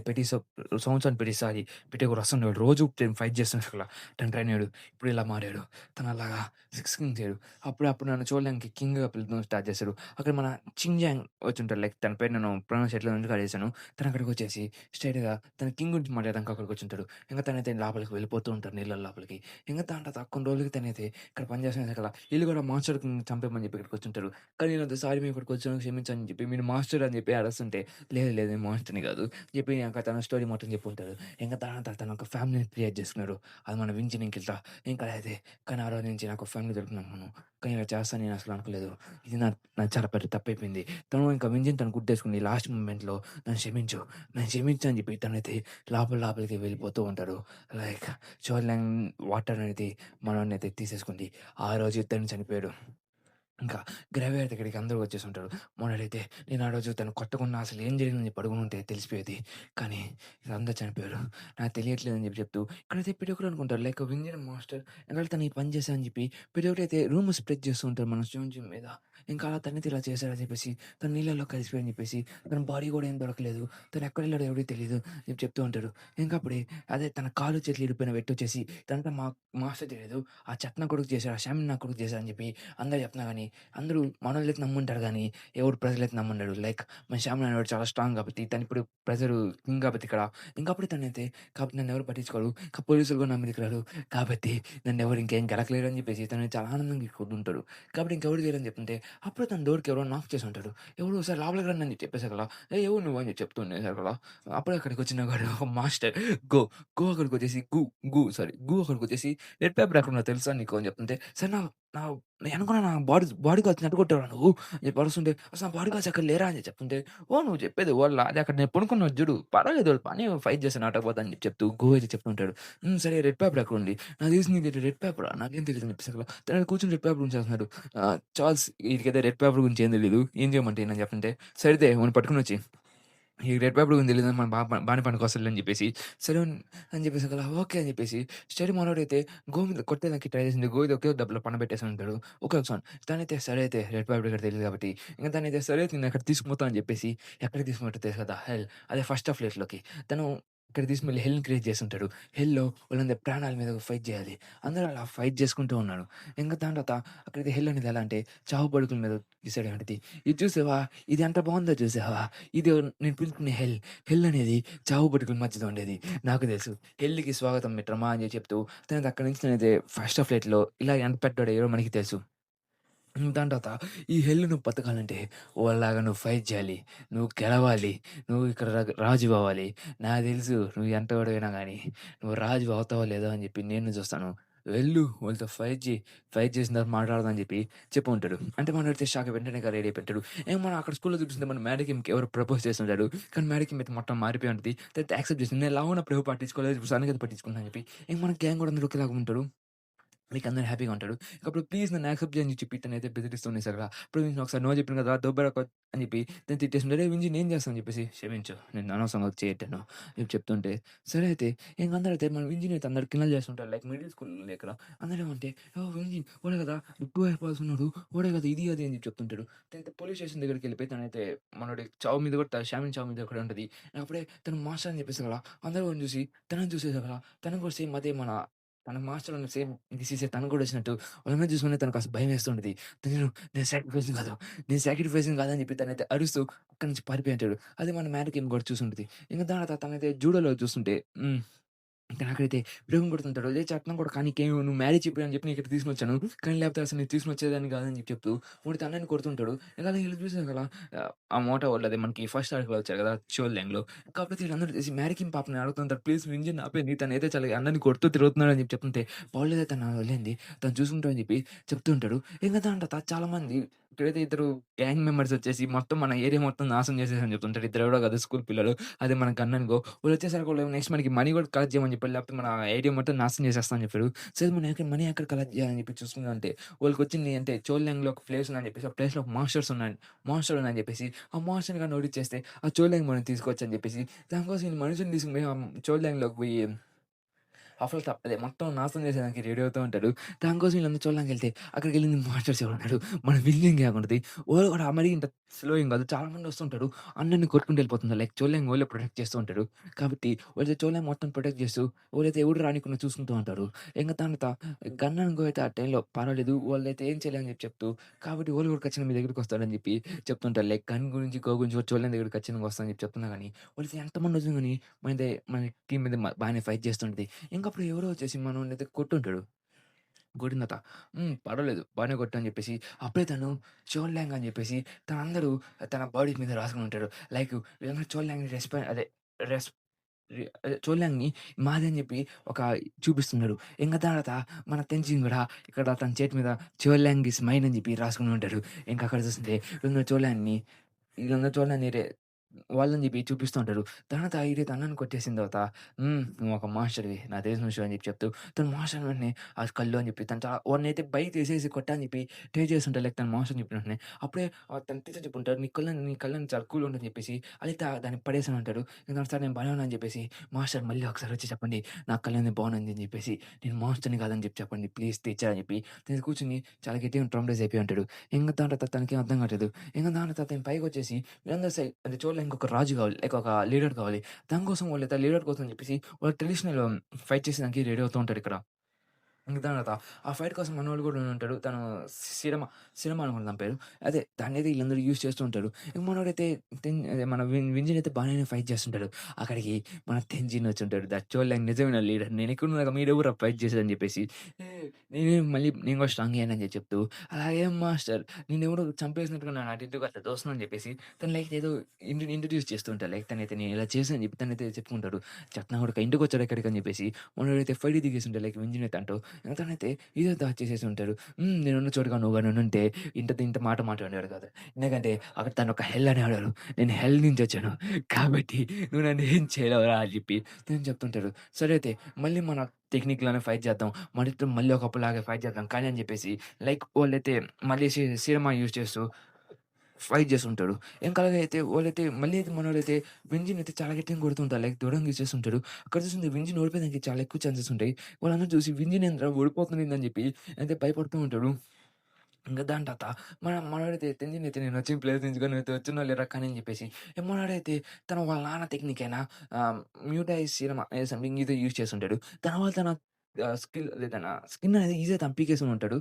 సంవత్సరానికి ప్రతిసారి పెట్టే రసంగాడు. రోజు ఫైట్ చేస్తున్నాడు అసల. తను ట్రైన్ అయ్యాడు. ఇప్పుడు ఇలా మారాడు. తను అలాగా కింగ్స్ అయ్యాడు. అప్పుడు నన్ను చూడడానికి కింగ్‌గా పిలవడం స్టార్ట్ చేశారు. అక్కడ మన చింగ్‌జాంగ్ వచ్చుంటాడు. లైక్ తన పేరు నేను ప్రొనౌన్స్ ఎట్లా చేశాను. తను అక్కడికొచ్చేసి స్ట్రెయిట్‌గా తన కింగ్ గురించి మాట్లాడడానికి అక్కడికి వచ్చుంటాడు. ఇంక తనైతే లోపలికి వెళ్ళిపోతూ ఉంటారు నీళ్ళ లోపలికి. ఇంక దాని తర్వాత కొన్ని రోజులకి తనైతే ఇక్కడ పనిచేస్తున్న కదా! ఈళ్ళు కూడా మాస్టర్‌ని చంపేయమని చెప్పి ఇక్కడికి వచ్చుంటారు. కానీ నేనంత సారీ మేము ఇక్కడికి వచ్చాను క్షమించండి చెప్పి మీరు మాస్టర్ అని చెప్పి అరుస్తుంటే లేదు లేదు నేను మాన్స్టర్‌ని కాదు. చెప్పి ఇంక తన స్టోరీ మొత్తం చెప్పుంటాడు. ఇంక తర్వాత తను ఒక ఫ్యామిలీని క్రియేట్ చేసుకున్నాడు. అది మన వించిన ఇంకిల్తా. ఇంకా అయితే కానీ ఆ రోజు నుంచి నాకు ఫ్యామిలీ దొరికిందనుకున్నాను. కానీ ఇలా చేస్తానని నేను అసలు అనుకోలేదు. ఇది నాది చాలా పెద్ద తప్పైపోయింది. తను ఇంకా వింజిని తను గుర్తేసుకుంది లాస్ట్ మూమెంట్‌లో నన్ను క్షమించు అని చెప్పి తనైతే లోపలికి వెళ్ళిపోతూ ఉంటాడు. లైక్ షోర్‌లాంగ్ వాటర్ అనేది మనోడినైతే తీసేసుకుంది. ఆ రోజు తను చనిపోయాడు. ఇంకా గ్రేవ్‌యార్డ్ దగ్గరికి అందరూ వచ్చేసుంటారు. మనోడైతే నేను ఆ రోజు తను కొట్టకుండా అసలు ఏం జరిగిందని చెప్పి అడుగునుంటే తెలిసిపోయేది. కానీ అందరూ చనిపోయారు. నాకు తెలియట్లేదని చెప్పి చెప్తూ ఇక్కడైతే ప్రతి ఒక్కరు అనుకుంటారు లైక్ వింజన్ మాస్టర్ ఎన్నాళ్ళు తను ఈ పని చేశా అని చెప్పి ప్రతి ఒక్కరైతే రూమర్స్ స్ప్రెడ్ చేస్తూ ఉంటారు మన శివుంజి మీద. ఇంకా అలా తనైతే ఇలా చేశాడని చెప్పేసి తను నీళ్ళలో కలిసిపోయాడని చెప్పేసి తన బాడీ కూడా ఏం దొరకలేదు. తను ఎక్కడెళ్ళాడో ఎవరికీ తెలీదు అని చెప్తూ ఉంటారు. ఇంకా అప్పుడే అదే తన కాళ్ళు చేతులు ఇరిగిపోయిన వ్యక్తొచ్చేసి ఇదంతా మాస్టర్ తెలీదు. ఆ చెత్త నా కొడుకు చేశాడు. ఆ షామిని నా కొడుకు చేశాడని చెప్పి అందరూ చెప్తున్నా గాని అందరూ మనోళ్ళైతే నమ్ముంటారు గానీ, ఎవడు ప్రజలైతే నమ్మనడు. లైక్ మన శ్యామ్ అనేవాడు చాలా స్ట్రాంగ్ కాబట్టి, తనిప్పుడు ప్రెజరు కింగ్ కాబట్టి ఇక్కడ. ఇంకప్పుడు తనైతే కాబట్టి నన్నెవరు పట్టించుకోరు. పోలీసులు కూడా నా మీదకి రారు. కాబట్టి నన్నెవరు ఇంకేం గెలకలేరు అని చెప్పేసి తను చాలా ఆనందంగా ఉంటుంటాడు. కాబట్టి ఇంకెవరు లేరని చెప్తుంటే, అప్పుడు తన డోర్‌కి ఎవరో నాక్ చేసుంటాడు. ఎవరు "సార్ లోపలికి రండి" అని చెప్పేసారు కదా! "ఏయ్! ఎవరు నువ్వు" అని చెప్తూ ఉండేసారు కదా! అప్పుడే అక్కడికొచ్చిన వాడు ఒక మాస్టర్ గో, అక్కడికొచ్చేసి గు అక్కడికొచ్చేసి "రెడ్ పేపర్ ఎక్కడుందో తెలుసా నీకు" అని చెప్తుంటే, "సార్ నా నేననుకున్నా నా బాడీ గార్డ్స్‌ని అడ్డుకొట్టావురా నువ్వు? అని చెప్పి అరుస్తుంటే, అసలు నా బాడీ గార్డ్స్ అక్కడ లేరా అని చెప్తుంటే, ఓహ్! నువ్వు చెప్పేది వాళ్ళ అది అక్కడ నేను పడుకున్నాను చూడు. పర్వాలేదు వాళ్ళు బానే ఫైట్ చేశారు నాతో పాటు అని చెప్తూ గో అయితే చెప్తుంటాడు. సరే రెడ్ పేపర్ ఎక్కడుంది? నాకు తెలిసి నీది రెడ్ పేపరా? నాకేం తెలీదు అని చెప్పేసి అసల తను కూర్చొని రెడ్ పేపర్ గురించి రాస్తున్నాడు. చార్ల్స్ ఈడికైతే రెడ్ పేపర్ గురించి ఏం తెలీదు. ఏం చేయమంటే అని చెప్తుంటే, సరితే వాడిని పట్టుకొనొచ్చేయి. ఈ రెడ్ పేపర్ గురించి తెలీదని మన బానే పనికొస్తదిలే అని చెప్పేసి, సరే అని చెప్పేసి ఒకలా ఓకే అని చెప్పేసి స్టడీ మనోడైతే గో మీద కొట్టేదానికి ట్రై చేసింది. గో అయితే ఒకే దెబ్బలో పండబెట్టేసి ఉంటాడు. ఓకే సాన్ తనైతే సరే అయితే రెడ్ పేపర్ ఇక్కడ తెలీదు కాబట్టి, ఇంక తనైతే సరే అయితే నేను అక్కడ తీసుకుపోతా అని చెప్పేసి ఎక్కడికి తీసుకుపోతాడో తెలుసు కదా! హెల్ అదే ఫస్ట్ ఆఫ్ ఫ్లేట్‌లోకి. తను ఇక్కడ తీసుకెళ్ళి హెల్‌ని క్రియేట్ చేసుంటాడు. హెల్‌లో వాళ్ళందరి ప్రాణాల మీద ఫైట్ చేయాలి. అందరూ అలా ఫైట్ చేసుకుంటూ ఉన్నారు. ఇంక దాని తర్వాత అక్కడైతే హెల్ అనేది ఎలా అంటే చావు బడుకుల మీద డిసైడ్ అయ్యుంటది. ఇది చూసావా? ఇది ఎంత బావుందో చూసావా? ఇది నేను పిలుచుకునే హెల్. హెల్ అనేది చావు బతుకుల మధ్యలో ఉండేది. నాకు తెలుసు. హెల్‌కి స్వాగతం మిత్రమా అని చెప్తూ తనది అక్కడి నుంచి నేనైతే ఫస్ట్ ఆఫ్ ఫ్లైట్‌లో ఇలా ఎంత పెద్దోడయ్యాడో మనకి తెలుసు. దాని తర్వాత ఈ హెల్ నువ్వు బతకాలంటే వాళ్ళలాగా నువ్వు ఫైట్ చేయాలి. నువ్వు గెలవాలి. నువ్వు ఇక్కడ రాజు అవ్వాలి. నాకు తెలుసు నువ్వు ఎంతోడివైనా గానీ నువ్వు రాజు అవుతావో లేదో అని చెప్పి నేను చూస్తాను. వెళ్ళు వాళ్ళతో ఫైట్ చెయి. ఫైట్ చేసిన తర్వాత మాట్లాడదాం" అని చెప్పి ఉంటాడు. అంటే మనోడైతే షాక్ వెంటనే ఇక రెడీ అయిపోయి ఉంటాడు. మనం అక్కడ స్కూల్‌లో చూపిస్తుంటే మన మ్యాడీకిమ్‌కి ఎవరో ప్రపోజ్ చేసుంటాడు. కానీ మ్యాడీకిమ్ అయితే మొత్తం మారిపోయి ఉంటది. తర్వాత యాక్సెప్ట్ చేసింది. నేను లవ్ ఉన్నప్పుడు ఎవరు పట్టించుకోలేదు. ఇప్పుడు సడెన్‌గా ఎందుకు పట్టించుకుంటున్నా అని చెప్పి. మన గ్యాంగ్ కూడా అందరూ ఒకేలాగా ఉంటారు. లైక్ అందరూ హ్యాపీగా ఉంటాడు. అప్పుడు ప్లీజ్ నన్ను యాక్సెప్ట్ చేయని చెప్పి తనైతే బెదిరిస్తుండేసరిగా అప్పుడు నేను ఒకసారి నో చెప్పాను కదరా! దొబ్బెడకో అని చెప్పి తను తిట్టేస్తుంటే, "రేయ్ వింజి నేను చేస్తా" అని చెప్పేసి, "క్షమించు నేను అనవసరంగా వచ్చి చేయట్టాను" అని చెప్తుంటే, సరే అయితే ఇంక అందరూ అయితే మన వింజిని అయితే అందరూ కిండల్ చేస్తుంటారు. లైక్ మిడిల్ స్కూల్ ఇక్కడ. అందరూ ఏమంటే, "ఓహ్! వింజి వాడే కదా! టూ అయిపోవాల్సున్నాడు. వాడే కదా! ఇది అది" అని చెప్పి చెప్తుంటాడు. తనైతే పోలీస్ స్టేషన్ దగ్గరికెళ్ళిపోయి తనైతే మనోడి చావు మీద కూడా షామిన్ చావు మీద కూడా ఉంటది. అప్పుడే తను మాస్టర్ అని చెప్పేసి అలా అందరూ వాడిని చూసి తనని చూసేసరిగా తను కూడా సేమ్ అదే తన మాస్టర్ ఉన్న సేమ్ డిసీజే తనకు కూడా వచ్చినట్టు వాళ్ళ మీద చూసుకుంటే తనకు కాస్త భయమేస్తుంటది. నేను నేను సాక్రిఫైసింగ్ కాదు. నేను సాక్రిఫైసింగ్ కాదని చెప్పి తనైతే అరుస్తూ అక్కడి నుంచి పారిపోయి ఉంటాడు. అది మన మ్యానకీన్ కూడా చూసుంటది. ఇంక దాని తర్వాత తనైతే జూడోలో చూస్తుంటే ఇంక నాకైతే విరోధం కొడుతుంటాడు. "లే చట్నం కూడా కానీ నీకేమి నువ్వు మ్యారేజ్ చెప్పి అని చెప్పి నీకిక్కడ తీసుకొనొచ్చాను. కానీ లేకపోతే అసలు నేను తీసుకొనొచ్చేదాన్ని కాదని" చెప్పి చెప్తూ వాడి తన్నని కొడుతుంటాడు. ఇక అలా ఈళ్ళు చూసారు కదా! ఆ మోటో వాళ్ళు అదే మనకి ఫస్ట్ ఆర్క్‌లో వచ్చారు కదా! షోల్ ల్యాంగ్‌లో. కాకపోతే వీళ్ళందరూ చేసి మ్యారీకిన్ పాపని అడుగుతుంటారు. "ప్లీజ్ వింజిని ఆపేయండి. తనైతే చాలా అందరిని కొడుతూ తిరుగుతున్నాడు" అని చెప్పి చెప్తుంటే, "పర్లేదే తను వదిలేయండి. తను చూసుకుంటాడు" అని చెప్పి చెప్తూ ఉంటాడు. ఇంక దాని తర్వాత చాలామంది ఇక్కడైతే ఇద్దరు గ్యాంగ్ మెంబర్స్ వచ్చేసి మొత్తం మన ఏరియా మొత్తం నాశనం చేసేసని చెప్తుంటారు. ఇద్దరు ఎవరో కాదు స్కూల్ పిల్లలు. అదే మన గన్ అండ్ గో. వాళ్ళొచ్చేసరికి వాళ్ళు నెక్స్ట్ మనకి మనీ కూడా కలెక్ట్ చేయమని చెప్పాడు. లేకపోతే మన ఏరియా మొత్తం నాశనం చేసేస్తా అని చెప్పాడు. సరే మనం మనీ ఎక్కడ కలెక్ట్ చేయాలని చెప్పి చూసుకుంటా ఉంటే వాళ్ళకొచ్చింది అంటే చోల్‌ల్యాంగ్‌లో ఒక ప్లేస్ ఉందని చెప్పేసి, ఆ ప్లేస్‌లో ఒక మాన్‌స్టర్ ఉందని చెప్పేసి, ఆ మాన్‌స్టర్‌ని గాని ఓడించేస్తే ఆ చోల్‌ల్యాంగ్ మనం తీసుకోవచ్చని చెప్పేసి, దానికోసం ఈ మనుషుల్ని తీసుకొని పోయి ఆ చోల్‌ల్యాంగ్‌లోకి పోయి అసలు అదే మొత్తం నాశనం చేసేదానికి రెడీ అవుతూ ఉంటాడు. దానికోసం వీళ్ళందరూ చూడడానికెళ్తే అక్కడికెళ్ళింది మాస్టర్స్ ఎవరున్నాడు. మన విలియం గ్యాంగ్ ఉంటది. వోళ్ళు కూడా మరీ ఇంత స్లో ఏం కాదు. చాలా మంది వస్తుంటారు. అందరిని కొట్టుకుంటూ వెళ్ళిపోతున్నారు. లైక్ చోలేంగ్ వోళ్ళే ప్రొటెక్ట్ చేస్తూ ఉంటాడు. కాబట్టి వాళ్ళైతే చోలేంగ్ మొత్తం ప్రొటెక్ట్ చేస్తూ వాళ్ళైతే ఎవడు రానీకుండా చూసుకుంటూ ఉంటారు. ఇంక తర్వాత గన్ అండ్ గో అయితే ఆ టైంలో పర్వాలేదు. వాళ్ళైతే ఏం చేయలేదని చెప్పి చెప్తూ కాబట్టి వోళ్ళు కూడా ఖచ్చితంగా మీ దగ్గరికొస్తాడని చెప్పి చెప్తుంటారు. లైక్ గన్ గురించి, గో గురించి చోలేంగ్ దగ్గరికి ఖచ్చితంగా వస్తానని చెప్పి చెప్తున్నా గానీ వాళ్ళైతే ఎంతమంది వచ్చినా గానీ మన టీమ్ మీద బాగానే ఫైట్ చేస్తుంటది. ఇంకప్పుడు ఎవరో వచ్చేసి మనోడినైతే కొట్టుంటాడు. కొట్టిన తర్వాత పర్వాలేదు బానే కొట్టావు అని చెప్పేసి, అప్పుడే తను చోల్‌ల్యాంగ్ అని చెప్పేసి తన బాడీ మీద రాసుకొని ఉంటాడు. లైక్ వీళ్ళందరూ చోల్‌ల్యాంగ్‌ని అదే రెస్ అదే చోల్‌ల్యాంగ్‌ని మాది అని చెప్పి ఒక చూపిస్తున్నాడు. ఇంక తర్వాత మన తెంజిన్ గూడా ఇక్కడ తన చేతి మీద 'చోల్‌ల్యాంగ్ ఈస్ మైన్' అని చెప్పి రాసుకొని ఉంటాడు. ఇంక అక్కడ చూస్తుంటే వీళ్ళందరూ చోల్‌ల్యాంగ్‌ని వాళ్ళని చెప్పి చూపిస్తూ ఉంటారు. తర్వాత ఈడైతే అన్నని కొట్టేసిన తర్వాత "నువ్వు ఒక మాస్టర్‌వి. నాకు తెలిసిన విషయం" అని చెప్పి చెప్తూ తను మాస్టర్ వెంటనే ఆ కళ్ళు అని చెప్పి తను చాలా వాడినైతే బయటేసేసి కొట్టా అని చెప్పి ట్రై చేస్తుంటాడు. లైక్ తను మాస్టర్ అని చెప్పిన వెంటనే. అప్పుడే తన టీచర్ చెప్పుంటారు. నీ కళ్ళని చాలా కూల్‌గా ఉంటదని చెప్పేసి అయితే దాన్ని పడేసాను అంటాడు. ఇంక సార్ నేను బానే ఉన్నా అని చెప్పేసి మాస్టర్ మళ్ళీ ఒకసారి వచ్చి చెప్పండి. నా కళ్ళనేది బాగుంది అని చెప్పేసి నేను మాస్టర్‌ని కాదని చెప్పి చెప్పండి ప్లీజ్ టీచర్ అని చెప్పి తను కూర్చొని చాలా గట్టిగా ట్రామటైజ్ అయిపోయి ఉంటాడు. ఇంక దాని తర్వాత తనకేం అర్థం కావట్లేదు. ఇంక దాని తర్వాత ఆయన పైకొచ్చేసి వీళ్ళందరూ అంటే చూడలే ఇంకొక రాజు కావాలి. లైక్ ఒక లీడర్ కావాలి. దానికోసం వాళ్ళైతే లీడర్ కోసం అని చెప్పేసి వాళ్ళు ట్రెడిషనల్ ఫైట్ చేసేదానికి రెడీ అవుతూ ఉంటారిక్కడ. ఇంక దాని తర్వాత ఆ ఫైట్ కోసం మనోడు కూడా ఉంటాడు. తను సిరమ, సిరమ అనుకుంటా తన పేరు. అదే దాన్నయితే వీళ్ళందరూ యూజ్ చేస్తూ ఉంటారు. ఇంక మనోడైతే అదే మన వింజిన్ అయితే బాగానే ఫైట్ చేస్తుంటాడు. అక్కడికి మన తెంజిన్ వచ్చుంటాడు. దచ్చోళ్ళకి నిజమైన లీడర్. నేనెక్కడున్నాక మీరెవర్రా ఫైట్ చేసేదని చెప్పేసి, మళ్ళీ నేను కూడా స్ట్రాంగ్ అయ్యానని చెప్తూ, అలాగేం మాస్టర్ నిన్నెవడో చంపేసినట్టుగా నన్ను అటు ఇటుగా అట్లా తోస్తున్నాడని చెప్పేసి తను లైక్ ఏదో ఇంట్రొడ్యూస్ చేస్తూ ఉంటారు. లైక్ తనైతే నేను ఇలా చేశానని చెప్పి తనైతే చెప్పుకుంటాడు. చెప్తున్నా కూడా ఇంటికొచ్చాడు ఎక్కడికని చెప్పేసి మనోడైతే ఫైట్‌కి దిగేసుంటాడు. లైక్ వింజిన్ అయితే అంటూ తనైతే ఇదో దాచేసేసి ఉంటారు. నేనున్న చోటుగా నువ్వు గాని ఉండుంటే ఇంత మాట మాట్లాడేవాడు కాదు. ఎందుకంటే అక్కడ తను ఒక హెల్ అనేవాడు. నేను హెల్ నుంచి వచ్చాను. కాబట్టి నువ్వు నన్ను ఏం చేయలేవురా అని చెప్పి తను చెప్తుంటాడు. సరే అయితే మళ్ళీ మన టెక్నిక్‌లోనే ఫైట్ చేద్దాం. మనిద్దరం మళ్ళీ ఒకప్పుడులాగే ఫైట్ చేద్దాం. కానీ అని చెప్పేసి లైక్ వాళ్ళైతే మళ్ళీ సినిమా యూజ్ చేస్తూ ఫైట్ చేస్తుంటాడు. ఇంకా అలాగే అయితే వాళ్ళైతే మళ్ళీ అయితే మనోడైతే వింజిన్ అయితే చాలా గట్టిగా కొడుతుంటారు. లైక్ దూరంగా ఇచ్చేస్తుంటాడు. అక్కడ చూస్తుంటే వింజిన్ ఓడిపోయేదానికి చాలా ఎక్కువ ఛాన్సెస్ ఉంటాయి. వాళ్ళందరూ చూసి వింజిన్ ఏందిరా ఓడిపోతుందేందని చెప్పి అయితే భయపడుతూ ఉంటాడు. ఇంక దాని తర్వాత మనోడైతే తెంజిన్ అయితే నేను వచ్చిన ప్లేస్ నుంచి కూడా నువ్వైతే వచ్చున్నావు లేరా కానీ అని చెప్పేసి మనోడైతే వాళ్ళ నాన్న టెక్నిక్ అయిన మ్యూటైజ్ సీరమ్ సంథింగ్ ఏదో యూజ్ చేసుంటాడు. దానివల్ల స్కిల్ అదే తన స్కిన్ అనేది ఈజీగా తను పీకేసుకొని ఉంటాడు.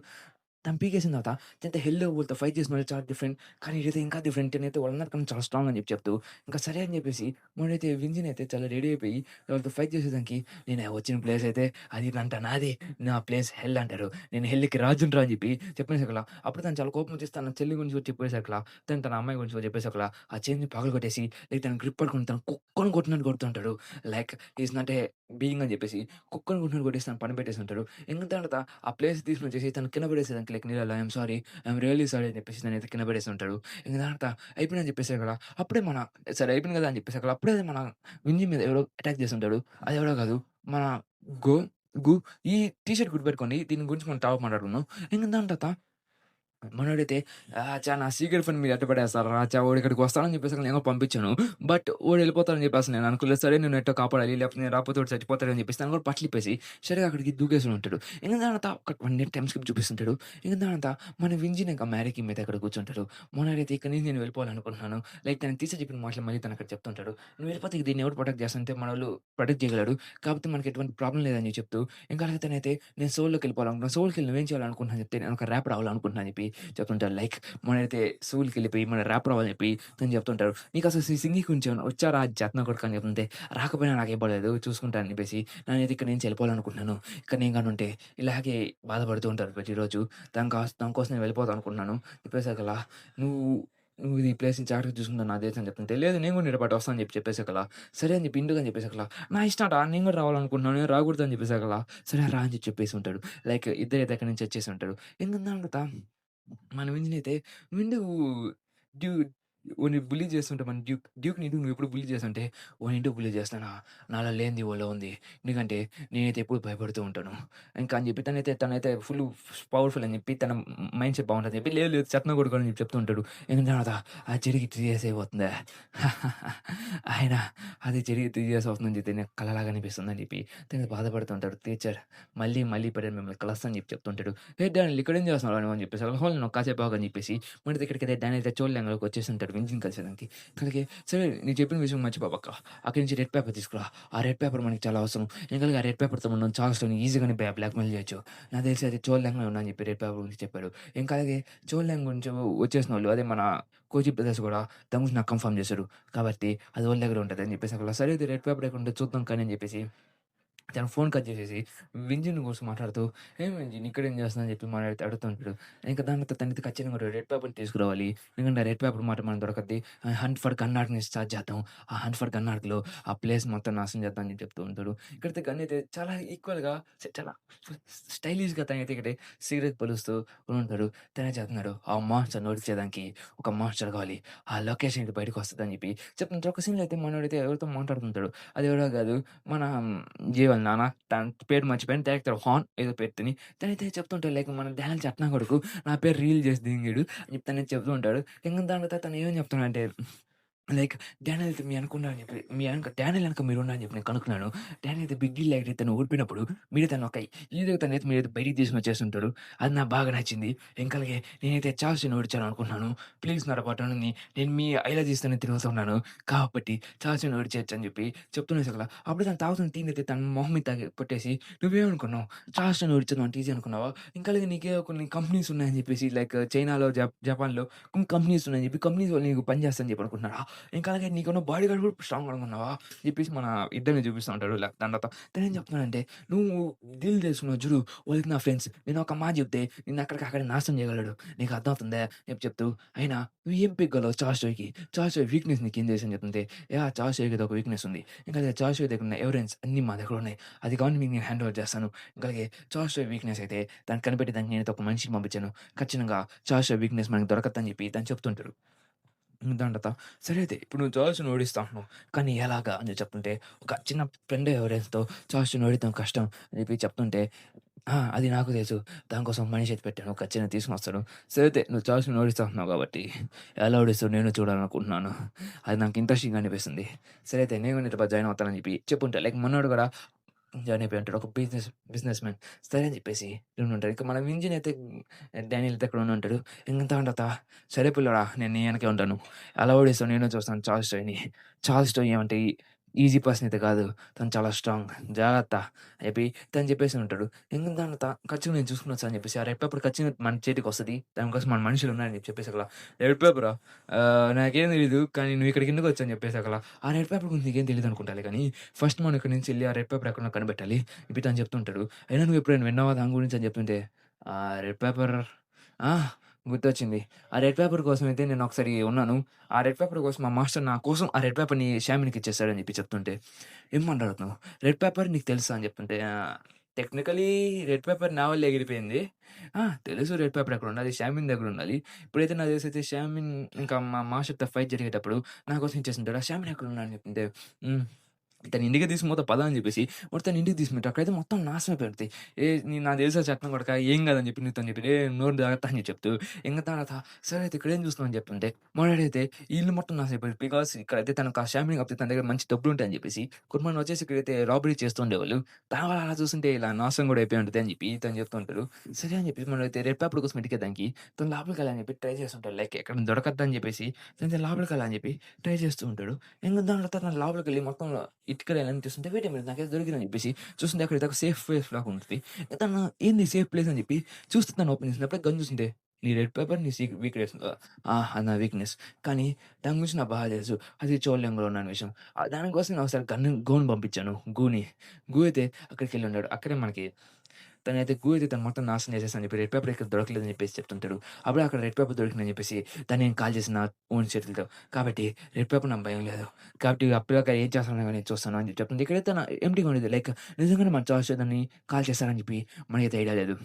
తను పీకేసిన తర్వాత హెల్‌లో వాళ్ళతో ఫైట్ చేసినోళ్ళు చాలా డిఫరెంట్. కానీ ఈడైతే ఇంకా డిఫరెంట్ నేనైతే వాళ్ళందరికన్నా చాలా స్ట్రాంగ్ అని చెప్తూ ఇంకా సరే అని చెప్పేసి వాడైతే వింజిన్ అయితే చాలా రెడీ అయిపోయి వాళ్ళతో ఫైట్ చేసేదానికి నేను వచ్చిన ప్లేస్ అయితే అది నాది. నా ప్లేస్ హెల్ అంటారు. నేను హెల్‌కి రాజునిరా అని చెప్పి చెప్పేసకల అప్పుడు తను చాలా కోపం వచ్చేసి తన చెల్లి గురించి కూడా చెప్పేసకల తన అమ్మాయి గురించి కూడా చెప్పేసకల ఆ చైన్‌ని పగలగొట్టేసి లైక్ తన గ్రిప్ పట్టుకొని తను కుక్కని కొట్టినట్టు కొడుతుంటాడు. Like he is not a being అని చెప్పేసి కుక్కని గుంటనూరు కొట్టేసి తనని పనిపెట్టేసుంటాడు. ఇంక తర్వాత ఆ ప్లేస్ తీసుకొనొచ్చేసి తను కింద పడేసేదానికి లైక్ నీళ్ళలో I'm sorry, I'm really sorry అని చెప్పేసి తనైతే కింద పడేసుంటాడు. ఇంక తర్వాత అయిపోయిందని చెప్పేసారు కదా! అప్పుడే సరే అయిపోయింది కదా! అని చెప్పేసి అక్కడ అప్పుడే మన వింజి మీద ఎవరో అటాక్ చేసుంటాడు. అదెవరో కాదు మన గో గు ఈ టీ షర్ట్ గుర్తుపెట్టుకోండి. దీని గురించి మనం తర్వాత మాట్లాడుకుందాం. ఇంక దాని తర్వాత మనోడైతే "ఛా! నా సీక్రెట్ ఫ్రెండ్ మీరు ఎట్ట పడేస్తార్రా ఛా! వాడు ఇక్కడికి వస్తాడని చెప్పేసి నేను పంపించాను. బట్ వాడు వెళ్ళిపోతాడని చెప్పేసి నేను అనుకోలేదు. సరే నేను ఎట్టో కాపాడాలి. లేకపోతే నేను రాకపోతే వాడు చచ్చిపోతాడని చెప్పేసి తను కూడా బట్టలిప్పేసి సరిగ్గా అక్కడికి దూకేసి ఉంటాడు. ఇంక దాని తర్వాత ఒక 1 మినిట్ టైమ్ స్కిప్ చూపిస్తుంటాడు. ఇంక దాని తర్వాత మన వింజిని ఇంకా మ్యారీకి మీద అక్కడ కూర్చుంటాడు. మనోడైతే ఇక్కడి నుంచి నేను వెళ్ళిపోవాలనుకుంటున్నాను. లైక్ తనకి తీసి చెప్పిన మాటలు మళ్ళీ తను అక్కడ చెప్తుంటాడు. "నువ్వు వెళ్ళిపోతే దీన్ని ఎవడు ప్రొటెక్ట్ చేస్తానంటే మనోళ్ళు ప్రొటెక్ట్ చేయగలడు. కాకపోతే మనకి ఎటువంటి ప్రాబ్లమ్ లేదని చెప్తూ ఇంకా అలాగే తనైతే నేను సోల్‌లోకెళ్ళిపోవాలనుకుంటున్నాను. సోల్‌కెళ్ళి నువ్వేం చేయాలనుకుంటున్నావు అని చెప్తే నేను ఒక ర్యాపర్ అవ్వాలనుకుంటున్నా అని చెప్పి చెప్తుంటారు. లైక్ మనమైతే స్కూల్‌కెళ్ళిపోయి మన ర్యాపర్ అవ్వాలని చెప్పి తను చెప్తుంటారు. "నీకసలు సింగింగ్ కొంచెం వచ్చారా చెత్త నా కొడుకా" అని చెప్తుంటే, "రాకపోయినా నాకేం పర్లేదు చూసుకుంటా" అని చెప్పేసి నేనైతే ఇక్కడి నుంచి వెళ్ళిపోవాలనుకుంటున్నాను. ఇక్కడ నేను గాని ఉంటే ఇలాగే బాధపడుతూ ఉంటారు ప్రతిరోజు. దాని కోసం నేను వెళ్ళిపోదాం అనుకుంటున్నాను. చెప్పేసాకలా "నువ్వు నువ్వు ఈ ప్లేస్‌ని జాగ్రత్తగా చూసుకుంటాను నాకు తెలుసు" అని చెప్తుంటే, "లేదు నేను కూడా నీతో పాటు వస్తా" అని చెప్పేసాకలా, "సరే" అని చెప్పి ఇండుగా అని చెప్పేసాకలా, "నా ఇష్టం రా నేను కూడా రావాలనుకుంటున్నాను. నేను రాకూడదు" అని చెప్పేసాకలా, "సరే రా" అని చెప్పేసి ఉంటాడు. లైక్ ఇద్దరైతే అక్కడి నుంచి వచ్చేసి ఉంటారు. ఇంక దాని తర్వాత మన వింజినైతే విండు డ్యూ వాడిని బుల్లీ చేస్తుంటే మన డ్యూక్‌ని నువ్వెప్పుడు బుల్లీ చేస్తుంటే, వాడినేంటో బుల్లీ చేస్తున్నానా? నాలో లేనిది వాడిలో ఉంది. ఎందుకంటే నేనైతే ఎప్పుడు భయపడుతూ ఉంటాను. ఇంకా అని చెప్పి తనైతే ఫుల్లు పవర్‌ఫుల్ అని చెప్పి తన మైండ్ సెట్ బాగుంటదని చెప్పి, లేదు లేదు చెత్తన కొడుకు అని చెప్పి చెప్తూ ఉంటాడు. ఇంక తర్వాత అది జరిగి 3 ఇయర్స్ అయిపోతుందా? ఆయన అది జరిగి 3 ఇయర్స్ అవుతుందని చెప్తే నాకు కలలాగా అనిపిస్తుందని చెప్పి తను బాధపడుతుంటాడు. టీచర్ మళ్ళీ మళ్ళీ ఎప్పుడైనా మిమ్మల్ని కలుస్తా అని చెప్పి చెప్తుంటాడు. "ఏ డానియల్ ఇక్కడేం చేస్తున్నావురా నువ్వు" అని చెప్పేసి, "హోల్ నువ్వు కాసేపు ఆగు" అని చెప్పేసి మన దగ్గరికైతే డానియల్ అయితే చూడలేంగలోకి వచ్చేసుంటాడు వింజిని కలిసేదానికి. ఇక్కడికి సరే నేను చెప్పిన విషయం మర్చిపోబాక. అక్కడి నుంచి రెడ్ పేపర్ తీసుకురా. ఆ రెడ్ పేపర్ మనకి చాలా అవసరం. ఎందుకంటే ఆ రెడ్ పేపర్‌తో మనం చార్ల్స్‌టన్‌ని ఈజీగానే బ్లాక్‌మెయిల్ చేయొచ్చు. నాకు తెలిసి అది చోళంగా ఉన్నా అని చెప్పి రెడ్ పేపర్ గురించి చెప్పాడు. ఇంకా అలాగే చోళం గురించి వచ్చేసినోళ్ళు అదే మన కోచి బ్రదర్స్ కూడా దాని గురించి నాకు కన్ఫర్మ్ చేశాడు. కాబట్టి అది వాళ్ళ దగ్గర ఉంటదని చెప్పేసి అక్కడ సరే అయితే రెడ్ పేపర్ ఎక్కడుంటదో చూద్దాం కానీ అని చెప్పేసి తను ఫోన్ కట్ చేసేసి వింజిన్ కోసం మాట్లాడుతూ, "ఏం వింజిన్ ఇక్కడేం చేస్తున్నావు?" అని చెప్పి మాట్లాడితే అడుగుతుంటాడు. ఇంక దాని తర్వాత తనైతే ఖచ్చితంగా రెడ్ పేపర్‌ని తీసుకురావాలి. ఎందుకంటే రెడ్ పేపర్ మాట మనకు దొరకద్ది. హంట్ ఫర్ గన్నార్క్‌ని స్టార్ట్ చేద్దాం. ఆ హంట్ ఫర్ గన్నార్క్‌లో ఆ ప్లేస్ మొత్తం నాశనం చేద్దాం అని చెప్తూ ఉంటాడు. ఇక్కడైతే గన్ అయితే చాలా ఈక్వల్‌గా చాలా స్టైలిష్‌గా తనైతే ఇక్కడ సిగరెట్ పొలుస్తూ ఉంటాడు. తనే చెప్తున్నాడు, "ఆ మాన్స్టర్‌ని ఓడించేదానికి ఒక మాన్స్టర్ కావాలి. ఆ లొకేషన్ ఇటు బయటకొస్తదని" చెప్పి చెప్తుంటాడు. ఒక సీన్‌లో అయితే మనోడైతే ఎవరితో మాట్లాడుతుంటాడు. అది ఎవరో కాదు మన జీ వాళ్ళ నాన్న తన పేరు మర్చిపోయాను. డైరెక్టర్ హాన్ ఏదో పెట్టుని తనైతే చెప్తుంటాడు లైక్ మన డానియల్ చెప్తున్నా కొడుకు నా పేరు రీల్ చేసి దింగాడు అని చెప్పి తనైతే చెప్తూ ఉంటాడు. ఇంక దాని తర్వాత తను ఏమని చెప్తున్నాడంటే లైక్ డానియల్ అయితే మీ వెనకున్నారని చెప్పి మీ వెనక డానియల్ వెనక మీరున్నారని చెప్పి నేను కనుక్కున్నాను. డానియల్ అయితే బిగ్ డీల్ అయితే తను ఓడిపోయినప్పుడు మీరు తను ఒక ఈజీగా తనైతే మీరైతే బయటికి తీసుకొని వచ్చేస్తుంటారు. అది నాకు బాగా నచ్చింది. ఇంకా అలాగే నేనైతే చార్ల్స్‌ని ఓడించాను అనుకుంటున్నాను. ప్లీజ్ నా పట్టణాన్ని నేను మీ ఐలాజీస్తోనే తిరుగుతున్నాను. కాబట్టి చార్ల్స్‌ని ఓడించేయొచ్చు అని చెప్పి చెప్తున్నాడు అసల. అప్పుడు తను తాగుతున్న టీని అయితే తన మొహం మీద కొట్టేసి "నువ్వేమనుకున్నావు? చార్ల్స్‌ని ఓడించడం అంత ఈజీ అనుకున్నావా? ఇంకా అలాగే నీకేవో కొన్ని కంపెనీస్ ఉన్నాయని చెప్పేసి లైక్ చైనాలో, జపాన్‌లో కొన్ని కంపెనీస్ ఉన్నాయని చెప్పి కంపెనీస్ వాళ్ళు నీకు పని చేస్తారని చెప్పి అనుకుంటున్నారా? ఇంకా అలాగే నీకున్న బాడీ గార్డ్ కూడా స్ట్రాంగ్ అనుకున్నావా? చెప్పేసి మన ఇద్దరిని చూపిస్తా ఉంటాడు. దాని తర్వాత తనేం చెప్తున్నాడంటే, "నువ్వు డీల్ చేసుకున్నావు చూడు, వాళ్ళకి నా ఫ్రెండ్స్. నేను ఒక మాట చెప్తే నిన్ను అక్కడికక్కడే నాశనం చేయగలడు. నీకు అర్థమవుతుందా?" చెప్తూ అయినా నువ్వు ఏం పిక్కగలవు చార్ల్స్‌కి? చార్ల్స్ వీక్‌నెస్ నీకేం తెలుసని చెప్తుంటే, "యాహ్! చార్ల్స్‌కి ఏదో ఒక వీక్‌నెస్ ఉంది. ఇంకా అదే చార్ల్స్ దగ్గర ఉన్న ఎవిడెన్స్ అన్నీ మా దగ్గర ఉన్నాయి. అది కావాలంటే మీకు నేను హ్యాండ్ ఓవర్ చేస్తాను. ఇంకా అలాగే చార్ల్స్ వీక్‌నెస్ అయితే దాన్ని కనిపెట్టేదానికి నేనైతే ఒక మనిషిని పంపించాను. ఖచ్చితంగా చార్ల్స్ వీక్‌నెస్ మనకు దొరకద్దని" చెప్పి తను చెప్తుంటాడు. దాని తర్వాత సరే అయితే ఇప్పుడు నువ్వు చార్ల్స్‌ని ఓడిస్తా అంటున్నావు. కానీ ఎలాగా అని చెప్తుంటే, ఒక చిన్న ఫ్రెండ్ ఎవరైతే చార్ల్స్‌ని ఓడించడం కష్టం అని చెప్పి చెప్తుంటే, "ఆ! అది నాకు తెలుసు. దానికోసం మనిషి అయితే పెట్టాను. ఖచ్చితంగా తీసుకొనొస్తాడు. సరే అయితే నువ్వు చార్ల్స్‌ని ఓడిస్తా అంటున్నావు కాబట్టి, ఎలా ఓడిస్తావో నేను చూడాలనుకుంటున్నాను. అది నాకు ఇంట్రెస్టింగ్‌గా అనిపిస్తుంది. సరే అయితే నేను నీతో పాటు జాయిన్ అవుతానని" చెప్పి చెప్పుంటా. లైక్ మనోడు కూడా జాయిన్ అయిపోయి ఉంటాడు. ఒక బిజినెస్ మ్యాన్. సరే అని చెప్పేసి ఉంటాడు. ఇక మన వింజిన్ అయితే డానియల్ అయితే అక్కడనే ఉంటాడు. ఇంక తర్వాత "సరే పిల్లోడా నేను నీ వెనకే ఉంటాను. ఎలా ఓడిస్తావో నేను చూస్తాను చార్ల్స్ టోయ్‌ని. చార్ల్స్ టోయ్ ఏమంటే ఈజీ పర్సన్ అయితే కాదు. తను చాలా స్ట్రాంగ్. జాగ్రత్త" అని చెప్పి తను చెప్పేసి ఉంటాడు. ఇంక దాని తర్వాత ఖచ్చితంగా నేను చూసుకొని వస్తా అని చెప్పేసి ఆ రెడ్ పేపర్ ఖచ్చితంగా మన చేతికొస్తది. దానికోసం మన మనుషులు ఉన్నారని చెప్పేసి అక్కడ "రెడ్ పేపరా? నాకేం తెలీదు. కానీ నువ్వు ఇక్కడికి ఎందుకు వచ్చావు" అని చెప్పేసి అక్కడ ఆ రెడ్ పేపర్ గురించి నీకేం తెలీదు అనుకుంటాలే కానీ ఫస్ట్ మనం ఇక్కడి నుంచి ఎళ్లి ఆ రెడ్ పేపర్ ఎక్కడుందో కనిపెట్టాలి. చెప్పి తను చెప్తుంటాడు. అయినా నువ్వు ఎప్పుడైనా విన్నావా దాని గురించి అని చెప్తుంటే, రెడ్ పేపర్ ఆ! గుర్తొచ్చింది. ఆ రెడ్ పేపర్ కోసమైతే నేనొకసారి ఉన్నాను. ఆ రెడ్ పేపర్ కోసం మా మాస్టర్ నా కోసం ఆ రెడ్ పేపర్‌ని షామినికిచ్చేసాడని జెప్పి చెప్తుంటే, "ఏం మాట్లాడుతున్నావు? రెడ్ పేపర్ నీకు తెలుసా?" అని జెప్తుంటే, టెక్నికల్లీ రెడ్ పేపర్ నా వల్లే ఎగిరిపోయింది. తెలుసు రెడ్ పేపర్ ఎక్కడుండాలి, షామిన్ దగ్గరుండాలి. ఇప్పుడైతే నాకు తెలిసైతే షామిన్ ఇంకా మా మాస్టర్‌తో ఫైట్ జరిగేటప్పుడు నా కోసం ఇచ్చేసుంటాడు. ఆ షామిన్ ఎక్కడున్నాడు అని చెప్తుంటే, హ్మ్. తను ఇంటికి తీసుకుపోతా పదా అని చెప్పేసి మొత్తం ఇంటికి తీసుకుపోయాడు. అక్కడైతే మొత్తం నాశనం అయిపోద్ది. నాకు తెలుసా చెప్తాను కొడకా ఏం కాదని చెప్పి నీతోని చెప్పి నోరు జాగ్రత్త అని చెప్తూ ఇంక తర్వాత సరే అయితే ఇక్కడేం చూస్తున్నావు అని చెప్తుంటే మా డాడీ అయితే ఈ ఇల్లు మొత్తం నాశనం అయిపోయింది. బికాజ్ ఇక్కడైతే తనకు ఆ షామిని కాకపోతే తన దగ్గర మంచి డబ్బులుంటాయని చెప్పేసి కొంతమంది వచ్చేసి ఇక్కడైతే రాబరీ చేస్తూ ఉండేవాళ్ళు. దానివల్ల అలా చూస్తుంటే ఇలా నాశనం కూడా అయిపోయి ఉంటది అని చెప్పి తను చెప్తూ ఉంటారు. సరే అని చెప్పేసి మనమైతే రెడ్ పేపర్ కోసం ఎతికేదానికి తను లోపలికెళ్ళాలని చెప్పి ట్రై చేస్తుంటాడు. లైక్ ఎక్కడ దొరకద్దని చెప్పేసి తనైతే లోపలికెళ్ళాలని చెప్పి ట్రై చేస్తూ ఉంటాడు. ఇంక దాని తర్వాత తను లోపలికెళ్ళి మొత్తం ఇటుకలేనని చూస్తుంటే వెయిట్ ఎ మినిట్ నాకేదో దొరికిందని చెప్పేసి చూస్తుంటే అక్కడైతే ఒక సేఫ్ ప్లేస్ లాగా ఉంటది. తను ఏంది సేఫ్ ప్లేస్ అని చెప్పి చూస్తే తను ఓపెన్ చేసినప్పుడే గన్ చూసింటే నీ రెడ్ పేపర్ నీ వీక్‌నెస్ అది నా వీక్‌నెస్. కానీ దాని గురించి నాకు బాగా తెలుసు. అది చోళంలో ఉన్న విషయం. దానికోసం నేను ఒకసారి గూని పంపించాను. గూ అయితే అక్కడికెళ్ళున్నాడు. అక్కడే మనకి తనైతే గూ అయితే తను మొత్తం నాశనం చేసేసా అని చెప్పి రెడ్ పేపర్ ఇక్కడ దొరకలేదని చెప్పేసి చెప్తుంటాడు. అప్పుడే అక్కడ రెడ్ పేపర్ దొరికిందని చెప్పేసి దాన్ని నేను కాల్ చేసిన నా ఓన్ చేతులతో. కాబట్టి రెడ్ పేపర్ నాకు భయం లేదు. కాబట్టి అప్పటిదాకా ఏం చేస్తానో గాని చూస్తాను అని చెప్పి చెప్తుంది. ఇక్కడైతే ఎంప్టీగా ఉండేది. లైక్ నిజంగానే మన చార్జ్ దాన్ని కాల్ చేస్తారని చెప్పి మనకైతే ఐడియా లేదు.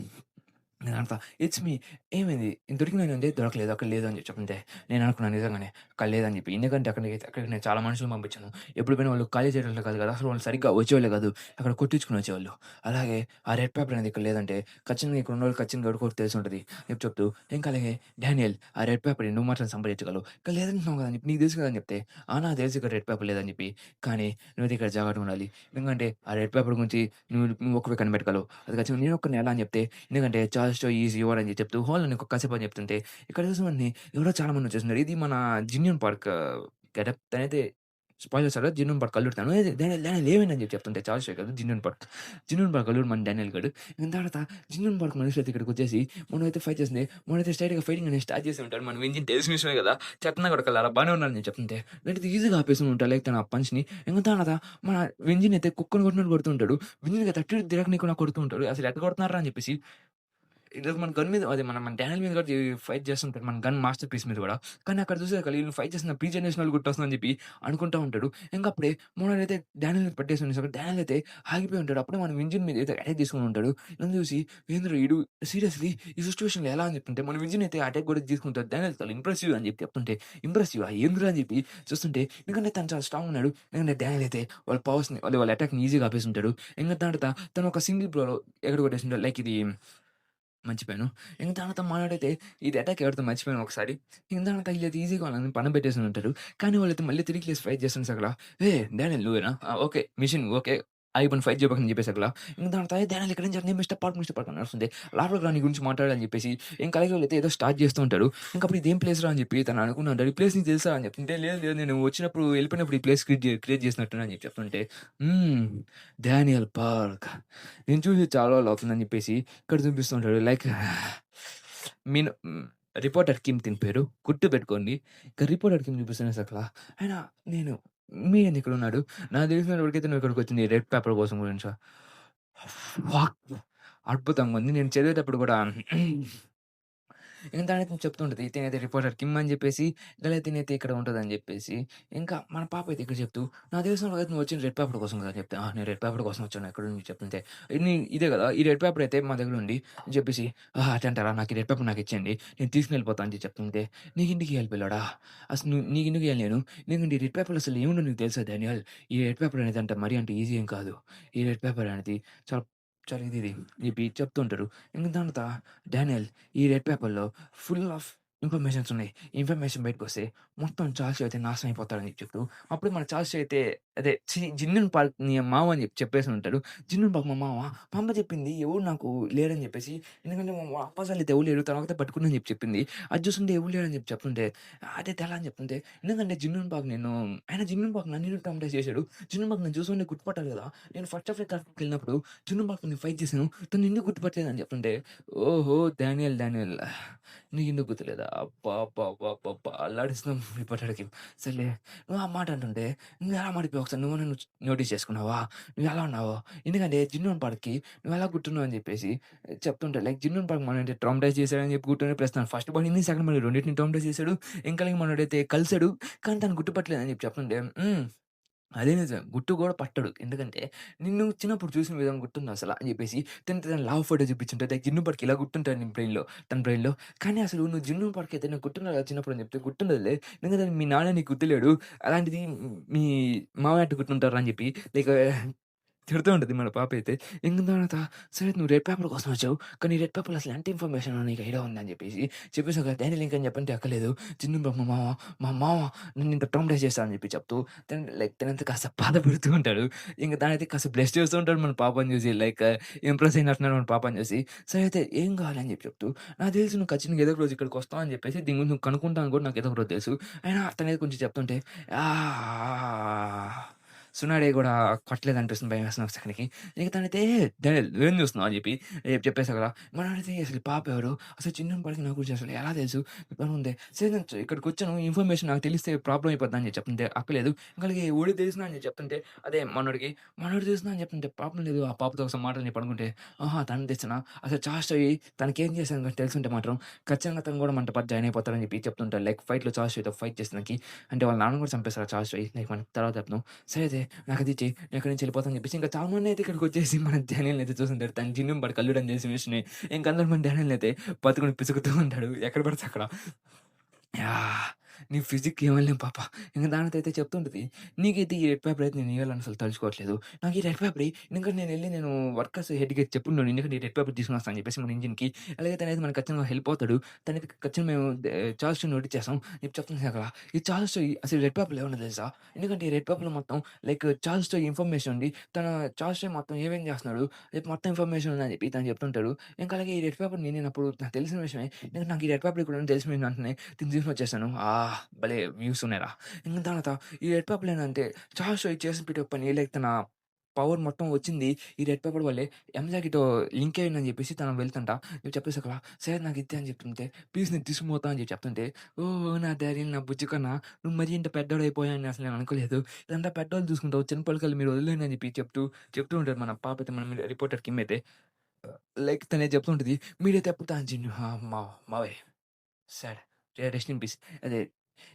నేనంటా ఇట్స్ మీ ఏమైంది? దొరికినానంటే దొరకలేదు. అక్కడ లేదు అని చెప్పి చెప్తుంటే నేననుకున్నాను నిజంగానే అక్కడ లేదని చెప్పి. ఎందుకంటే అక్కడికి నేను చాలా మనుషుల్ని పంపించాను. ఎప్పుడు పోయినా వాళ్ళు ఖాళీ చేయటోళ్ళు కాదు కదా! అసలు వాళ్ళు సరిగ్గా వచ్చేవాళ్ళే కాదు. అక్కడ కొట్టించుకొని వచ్చేవాళ్ళు. అలాగే ఆ రెడ్ పేపర్ అనేది ఇక్కడ లేదంటే ఖచ్చితంగా ఇక్కడ ఉన్నోళ్ళకి ఖచ్చితంగా ఎవడికో ఒకడికి తెలిసుంటది. చెప్పి చెప్తూ ఇంకా అలాగే డానియేల్ ఆ రెడ్ పేపర్‌ని నువ్వు మాత్రం సంపాదించగలవు. ఇక్కడ లేదంటున్నావు కదా! అని చెప్పి నీకు తెలుసు కదా! అని చెప్తే నాకు తెలుసు ఇక్కడ రెడ్ పేపర్ లేదని చెప్పి. కానీ నువ్వైతే ఇక్కడ జాగ్రత్తగా ఉండాలి. ఎందుకంటే ఆ రెడ్ పేపర్ గురించి నువ్వు ఒక్కడివే కనిపెట్టగలవు. అది ఖచ్చితంగా నేనొక్కడిని ఎలా అని చెప్తే ఎందుకంటే చార్జ్ షో ఈజ్ యువర్ అని చెప్తూ హోల్‌ని కాసేపు అని చెప్తుంటే, ఇక్కడ చూసినవన్నీ ఎవరో చాలా మంది వచ్చేస్తున్నారు. ఇది మన జిన్యూన్ పార్క్ గెటప్ తనైతే స్పాయిలర్స్ అలర్ట్ జిన్యూన్ పార్క్ అల్లుడు ఏది డానియేల్ డానియేల్ ఏమైందని చెప్పి చెప్తుంటే చార్జ్ షో కాదు జిన్యూన్ పార్క్. జిన్యూన్ పార్క్ అల్లుడు మన డానియేల్ గాడు. దాని తర్వాత జిన్యూన్ పార్క్ మనుషులైతే ఇక్కడికొచ్చేసి మనమైతే ఫైట్ చేస్తుంది. మనమైతే స్ట్రెయిట్‌గా ఫైటింగ్ అనేది స్టార్ట్ చేసి ఉంటాడు. మన వెంజిన్ తెలిసిన విషయమే కదా! చెత్తనా కొడకల్లారా బానే ఉన్నారని నేను చెప్తుంటే, నేనైతే ఈజీగా ఆపేసి ఉంటా లైక్ తన పంచ్‌ని. ఇంక తర్వాత మన వెంజిన్ అయితే కుక్కని కొట్టినట్టు కొడుతూ ఉంటాడు. వెంజిన్‌కి తట్టి తిరగనీయకుండా కొడుతూ ఉంటాడు. అసలు ఎట్ట కొడుతున్నార్రా అని చెప్పేసి ఈరోజు మన గన్ మీద అది మన డానియల్ మీద కూడా ఫైట్ చేస్తుంటాడు. మన గన్ మాస్టర్ పీస్ మీద కూడా. కానీ అక్కడ చూసాక ఈళ్ళు ఫైట్ చేస్తున్న ప్రీ జనరేషన్ వాళ్ళు గుర్తొస్తుందని చెప్పి అనుకుంటా ఉంటాడు. ఇంకప్పుడే మోనాల్ అయితే డానియల్ మీద పట్టేసి ఉండేసరికి డానియల్ అయితే ఆగిపోయి ఉంటాడు. అప్పుడే మన వింజిన్ మీద అయితే అటాక్ తీసుకొని ఉంటాడు. నన్ను చూసి ఏందిరా ఈడు సీరియస్‌లీ ఈ సిట్యుయేషన్‌లో ఎలా అని చెప్తుంటే మన వింజిన్ అయితే అటాక్ కూడా తీసుకుంటాడు. డానియల్ చాలా ఇంప్రెసివ్ అని చెప్పి చెప్తుంటే ఇంప్రెసివా ఏందిరా అని చెప్పి చూస్తుంటే ఎందుకంటే తను చాలా స్ట్రాంగ్ ఉన్నాడు. ఎందుకంటే డానియల్ అయితే వాళ్ళ పవర్స్‌ని వాళ్ళ అటాక్‌ని ఈజీగా ఆపేసుంటాడు. ఇంక తర్వాత తను ఒక సింగిల్ బ్లోలో ఎక్కడ కొట్టేసింటాడు. లైక్ ఇది మర్చిపోయాను. ఇంక తర్వాత మాట్లాడితే ఇది అటాక్ ఎవరిదో మర్చిపోయాను ఒకసారి. ఇంక తర్వాత ఈళ్ళైతే ఈజీగా వాళ్ళని పనబెట్టేసి ఉంటారు. కానీ వాళ్ళైతే మళ్ళీ తిరిగి లేసి ఫైట్ చేస్తుంటే అక్కడ "ఏయ్! డానియల్ నువ్వేనా? ఓకే. Mission okay. ఆగిపోయిన ఫైట్ చేయబాకని" చెప్పేసి అక్కడ. ఇంక దాని తర్వాత "ఏయ్! డానియల్ ఇక్కడి నుంచి నేను మిస్టర్ పార్క్ అని అరుస్తుంటే లోపలికి రా నీ గురించి మాట్లాడాలని చెప్పేసి ఇంక అలాగే వాళ్ళైతే ఏదో స్టార్ట్ చేస్తూ ఉంటారు. ఇంకప్పుడు ఇదేం ప్లేస్ రా అని చెప్పి తను అనుకున్నా ఉంటాడు. "ఈ ప్లేస్ నీకు తెలుసా?" అని చెప్తుంటే "లేదు లేదు నేను వచ్చినప్పుడు వెళ్ళిపోయినప్పుడు ఈ ప్లేస్ క్రియేట్ చేసినట్టున్నా" అని చెప్పి చెప్తుంటే హ్మ్. Daniel park. నేను చూసి చాలా రోజులు అవుతుందని చెప్పేసి ఇక్కడ చూపిస్తూ ఉంటాడు. లైక్ రిపోర్టర్ కిమ్ తిన పేరు. గుర్తుపెట్టుకోండి. ఇక రిపోర్టర్ కిమ్ చూపిస్తున్న అసల ఆయన నేను మీరేంది ఇక్కడున్నాడు? నాకు తెలిసినంత వరకైతే నువ్వు ఇక్కడికొచ్చింది రెడ్ పేపర్ కోసం గురించా? వాక్ అద్భుతంగా ఉంది. నేను చదివేటప్పుడు కూడా ఇంక తనైతే చెప్తూ ఉంటది. తినైతే రిపోర్టర్ కిమ్ అని చెప్పేసి, గల తినైతే ఇక్కడ ఉంటదని చెప్పేసి, ఇంకా మన పాప అయితే ఇక్కడ చెప్తూ, నాకు తెలిసిన వాళ్ళైతే నువ్వు వచ్చింది రెడ్ పేపర్ కోసం కదా! అని చెప్తే, నేను రెడ్ పేపర్ కోసం వచ్చాను ఎక్కడి నుంచి చెప్తుంటే, ఇదే కదా! ఈ రెడ్ పేపర్ అయితే మా దగ్గర ఉంది అని చెప్పేసి, అట్టంటారా? నాకు ఈ రెడ్ పేపర్ నాకిచ్చేయండి. నేను తీసుకెళ్ళిపోతా అని చెప్తుంటే, నీకెందుకు ఇయ్యాలి పిల్లోడా? అసలు నీకెందుకు ఇయ్యాలి నేను? నీకంటే ఈ రెడ్ పేపర్‌లో అసలు ఏముందో నీకు తెలుసా డానియల్? ఈ రెడ్ పేపర్ అనేది అంట మరీ అంత ఈజీ ఏం కాదు. ఈ రెడ్ పేపర్ అనేది చాలా చాలా ఇది చెప్పి చెప్తుంటారు. ఇంక దాని తర్వాత డానియల్ ఈ రెడ్ పేపర్‌లో ఫుల్ ఆఫ్ ఇన్ఫర్మేషన్స్ ఉన్నాయి. ఇన్ఫర్మేషన్ బయటకొస్తే మొత్తం చార్ల్స్ అయితే నాశనం అయిపోతాడని చెప్పి చెప్తూ, అప్పుడు మన చార్ల్స్ అయితే అదే జిన్నెన్ పార్క్ నీ మావ అని చెప్పేసి ఉంటాడు. జిన్నెన్ పార్క్ మా మావ. మా అమ్మ చెప్పింది ఎవరు నాకు లేరని చెప్పేసి. ఎందుకంటే మా అప్పసలైతే ఎవరు లేరు. తర్వాత పట్టుకున్నా అని చెప్పి చెప్పింది. అది చూస్తుంటే ఎవరు లేరని చెప్పి చెప్తుంటే, అదైతే ఎలా అని చెప్తుంటే, ఎందుకంటే జిన్నెన్ పార్క్ జిన్నెన్ పార్క్ నన్ను ఎందుకు ట్రామటైజ్ చేసాడు. జిన్నెన్ పార్క్ నన్ను చూస్తుంటే గుర్తుపట్టాలి కదా! నేను ఫస్ట్ ఆఫ్ వెళ్ళినప్పుడు జిన్నెన్ పార్క్‌తో నేను ఫైట్ చేశాను. తను ఎందుకు గుర్తుపట్టలేదని చెప్తుంటే, ఓహో! డానియల్ నీకెందుకు గుర్తులేదా? అబ్బబ్బబ్బబ్బబ్బా! అల్లాడిస్తున్నాం ఇప్పటికి. సర్లే నువ్వు ఆ మాట అంటుంటే, నువ్వెలా మారిపోయావు ఒకసారి నువ్వు నన్ను నోటీస్ చేసుకున్నావా? నువ్వెలా ఉన్నావో? ఎందుకంటే 'జిన్నోన్ పార్క్‌కి' నువ్వెలా గుర్తున్నావు అని చెప్పేసి చెప్తుంటే లైక్ 'జిన్నోన్ పార్క్' మనల్ని ట్రామటైజ్ చేశాడని చెప్పి గుర్తుండే ప్లస్ తను ఫస్ట్ పడింది, సెకండ్ పడింది రెండిటిని ట్రామటైజ్ చేశాడు. ఇంకా అలాగే మనోడైతే కలిసాడు. కానీ తను గుర్తుపట్టలేదని చెప్పి చెప్తుంటే అదే నిజం. గుర్తు గూడా పట్టడు. ఎందుకంటే, నిన్ను చిన్నప్పుడు చూసిన విధానం గుర్తుందసల అని జెప్పేసి తన లావు ఫోటో చూపించుంటే లైక్ 'జిన్ను పార్క్' ఇలా గుర్తుంటాడు నీ బ్రెయిన్‌లో తన బ్రెయిన్‌లో. కానీ అసలు నువ్వు 'జిన్ను పార్క్' అయితే నాకు గుర్తున్నదా చిన్నప్పుడు అని చెప్తే గుర్తుండదులే. ఎందుకంటే మీ నాన్న నీకు గుర్తులేడు. అలాంటిది మీ మామయ్య ఎట్టా గుర్తుంటారు అని జెప్పి లైక్ తిడుతూ ఉంటది మన పాపైతే. ఇంక తర్వాత సరే నువ్వు రెడ్ పేపర్ కోసం వచ్చావు. కానీ రెడ్ పేపర్‌లో అసలు ఎంత ఇన్ఫర్మేషన్ నీకు ఐడియా ఉందని చెప్పేసి చెప్పేసావు కదా! డాడీ లింక్ అని చెప్పంటే అక్కలేదు. చిన్ను మా మామ నన్ను ఇంత ట్రామటైజ్ చేశాడు అని చెప్పి చెప్తూ తనంతా కాస్త బాధపడుతూ ఉంటాడు. ఇంక తనైతే కాస్త బ్లెస్ చేస్తూ ఉంటాడు మన పాపని చూసి. లైక్ ఇంప్రెస్ అయినట్టున్నాడు మన పాపని చూసి. సరే అయితే ఏం కావాలి అని చెప్పి చెప్తూ నాకు తెలుసు నువ్వు ఖచ్చితంగా ఏదో ఒక రోజు ఇక్కడికి వస్తావు అని చెప్పేసి దీని గురించి నువ్వు కనుక్కుంటావు అని కూడా నాకు ఏదో ఒక రోజు తెలుసు. అయినా తనేదో కొంచెం చెప్తుంటే సునాడే గూడా కొట్టలేదనిపిస్తుంది భయమేస్తుంది ఒక సెకన్‌కి. ఇక తనైతే "డానెల్ నువ్వేం చూస్తున్నావు" అని చెప్పి చెప్పేసా కదా! మనోడైతే అసలు పాప ఎవరు? అసలు చిన్నోని పాడికి నా గురించి అసలు ఎలా తెలుసు? చెప్పనుందే సరే నేను ఇక్కడికొచ్చాను ఇన్ఫర్మేషన్ నాకు తెలిస్తే ప్రాబ్లమ్ అయిపోద్దా అని చెప్తుంటే అక్కలేదు. ఇంకలకి "ఓడికి తెలిసినా" అని చెప్తుంటే అదే మనోడికి తెలిసినా అని చెప్తుంటే ప్రాబ్లమ్ లేదు. ఆ పాపతో ఒకసారి మాటలు చెప్పి అనుకుంటే ఆహా! తనకి తెలిసినా అసలు చాస్ట్ అయ్యి తనకేం చేశాను గాని తెలిసుంటే మాత్రం ఖచ్చితంగా తను కూడా మనతో పాటు జాయిన్ అయిపోతాడని చెప్పి చెప్తుంటాడు. లైక్ ఫైట్‌లో చాస్ట్ అయ్యితో ఫైట్ చేసినకి అంటే వాళ్ళ నాన్నని కూడా చంపేస్తారు చాస్ట్ అయ్యి. లైక్ మనకి తర్వాత చెప్తాం. సరే అయితే నాకది చెయి. నేను ఇక్కడి నుంచి వెళ్ళిపోతా అని చెప్పేసి ఇంకా చాలా మందయితే ఇక్కడికొచ్చేసి మన డానియల్‌ని అయితే చూసుంటారు. తను జిన్నుని వాడు కల్లుడని చేసి విషయమే ఇంక అందరూ మన డానియల్‌ని అయితే పట్టుకొని పిసుకుతూ ఉంటాడు. ఎక్కడ పడితే అక్కడ. యాహ్! నీ ఫిజిక్‌కి ఏమనలేం పాప. ఇంక దానితో అయితే చెప్తుంటది. నీకైతే ఈ రెడ్ పేపర్ అయితే నేను ఇయ్యాలని అసలు తలుచుకోవట్లేదు. నాకు ఈ రెడ్ పేపర్ ఇయి. ఎందుకంటే నేను వర్కర్స్ హెడ్‌కి చెప్పుండను. ఎందుకంటే ఈ రెడ్ పేపర్ తీసుకొని వస్తా అని చెప్పేసి మన ఇంజిన్‌కి. అలాగే తనైతే మనకు ఖచ్చితంగా హెల్ప్ అవుతాడు. తనైతే ఖచ్చితంగా మేము చార్ల్స్‌ని నోటిచ్చేసాం. నీకు చెప్తుంది అక్కడ. ఈ చార్ల్స్‌తో అసలు రెడ్ పేపర్‌లో ఏముందో తెలుసా? ఎందుకంటే ఈ రెడ్ పేపర్‌లో మొత్తం లైక్ చార్ల్స్‌తో ఇన్ఫర్మేషన్ ఉంది. చార్ల్స్‌తో మొత్తం ఏమేం చేస్తున్నాడు, రేపు మొత్తం ఇన్ఫర్మేషన్ ఉందని చెప్పి తను చెప్తుంటాడు. ఇంకా అలాగే ఈ రెడ్ పేపర్ నేనప్పుడు నాకు తెలిసిన విషయమే. ఎందుకంటే నాకు ఈ రెడ్ పేపర్ ఇక్కడ ఉందని తెలిసిన వెంటనే దీన్ని తీసుకొనొచ్చేసాను. భలే వ్యూస్ ఉన్నాయిరా! ఇంక తర్వాత ఈ రెడ్ పేపర్ ఏంటంటే చార్ల్స్ ఇది చేసిన ప్రతి ఒక్క పని లైక్ తన పవర్ మొత్తం వచ్చింది ఈ రెడ్ పేపర్ వల్లే. ఎంజాయ్‌కితో లింక్ అయిందని చెప్పేసి తను వెళ్తుంటా. నేను చెప్పేసి అక్కడ సరే నాకు ఇద్దే అని చెప్తుంటే ప్లీజ్ నేను తీసుకుపోతా అని చెప్పి చెప్తుంటే ఓహ్! నా డాడీ నా బుజ్జి కన్నా నువ్వు మరీ ఇంత పెద్దోడయిపోయావని అసలు నేను అనుకోలేదు. ఇదంతా పెద్దోళ్ళు చూసుకుంటావు చిన్న పిల్లకాయలు మీరు వదిలేయండి అని చెప్పి చెప్తూ ఉంటారు మన పాప అయితే మన రిపోర్టర్ కిమ్ అయితే. లైక్ తనేది చెప్తూ ఉంటది. మీరైతే ఎప్పుడు తాను జిన్ను మావయ్య సాడ్. Rest in peace. అదే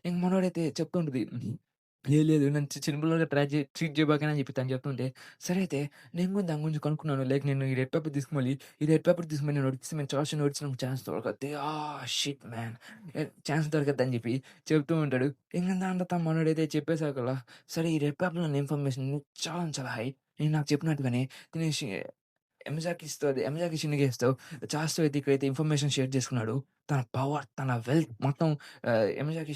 ఇంక మనోడైతే చెప్తూ ఉంటది. లేదు లేదు నన్ను చిన్న పిల్లోడిగా ట్రీట్ చేయబాకని అని చెప్పి తను చెప్తుంటే, సరే అయితే నేను కూడా దాని గురించి కనుక్కున్నాను. లైక్ నేను ఈ రెడ్ పేపర్ తీసుకొని ఈ రెడ్ పేపర్ తీసుకొని నేను నోటిస్తే మేము చార్ట్స్ నోటించడానికి ఛాన్స్ దొరకద్ది. Shit man! ఛాన్స్ దొరకద్దని చెప్పి చెప్తూ ఉంటాడు. ఇంక దాని తర్వాత మనోడైతే చెప్పేసాకల్లా, సరే ఈ రెడ్ పేపర్‌లోని ఇన్ఫర్మేషన్ చాలా చాలా హై. నేను నాకు చెప్పినట్టుగానే తినేసి ఎంజాకి చిన్నగేస్తావు. చాస్‌తో అయితే ఇక్కడైతే ఇన్ఫర్మేషన్ షేర్ చేసుకున్నాడు. తన పవర్, తన వెల్త్ మొత్తం ఎంజాకి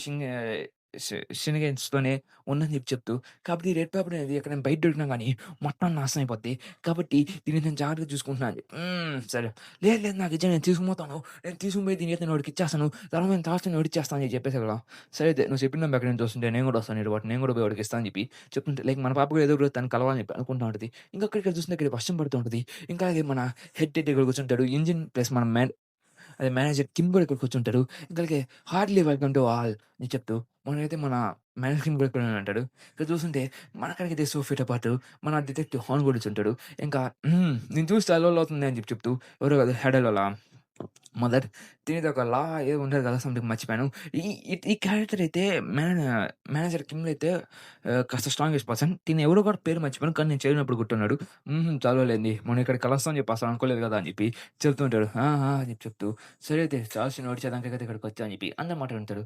షినిగేన్స్‌తోనే ఉందని చెప్తూ కాబట్టి ఈ రెడ్ పేపర్ అనేది ఎక్కడైనా బయట దొరికినా గానీ మొత్తం నాశనం అయిపోద్ది. కాబట్టి దీన్ని నేను జాగ్రత్తగా చూసుకుంటున్నా అని సరే. లేదు లేదు నాకు ఇచ్చేయి నేను తీసుకుపోతాను. నేను తీసుకుపోయి దీనైతే నేను వాడికి ఇచ్చేస్తాను. తర్వాత నేను తాగిస్తే నేను ఇచ్చేస్తా అని చెప్పేసా కదా! సరే అయితే నువ్వు చెప్పిన ఎక్కడి నుంచి వస్తుంటే నేను కూడా వస్తాను నీతో పాటు. నేను కూడా పోయి వాడికి ఇస్తా అని చెప్పి చెప్తుంటే లైక్ మన పాప కూడా ఏదో ఒక రోజు తనని కలవాలని చెప్పి అనుకుంటా ఉంటది. ఇంకా ఇక్కడ చూస్తుంటే ఇక్కడ వర్షం పడుతూ ఉంటది. ఇంకా అలాగే మన హెడ్ ఇక్కడ కూర్చుంటాడు. ఇంజిన్ ప్లస్ మన అదే మేనేజర్ కిమ్ కూడా ఇక్కడ కూర్చుంటాడు. ఇంకా అలాగే హార్డ్లీ వెల్కమ్ టు ఆల్ అని చెప్తూ మనమైతే మన మేనేజర్ కిమ్ కూడా ఇక్కడే ఉంటాడు. ఇక్కడ చూస్తుంటే మనకాడికైతే సోఫీతో పాటు మన డిటెక్టివ్ హాన్ కూడా కూర్చుంటాడు. ఇంకా నేను చూస్తే అలోల్ అవుతుంది అని చెప్తూ ఎవరో కాదు హెడ్ అలోలా మదర్ తినేది ఒక లా ఏదో ఉంటది కదా! సంథింగ్ మర్చిపోయాను. ఈ ఈ క్యారెక్టర్ అయితే మేనేజర్ కిమ్‌లో అయితే కాస్త స్ట్రాంగెస్ట్ పర్సన్. తిను ఎవరో కూడా పేరు మర్చిపోయాను. కానీ నేను చదివినప్పుడు గుర్తున్నాడు. చదవలేండి. మొన్న ఇక్కడికి కలుస్తాం అని చెప్పి అసలు అనుకోలేదు కదా! అని చెప్పి చెప్తూ ఉంటాడు. ఆ! ఆ! అని చెప్పి చెప్తూ సరే అయితే చాల్సి నోటి చేద్దాంకే కదా ఇక్కడికి వచ్చా అని చెప్పి అందరు మాట్లాడుంటారు.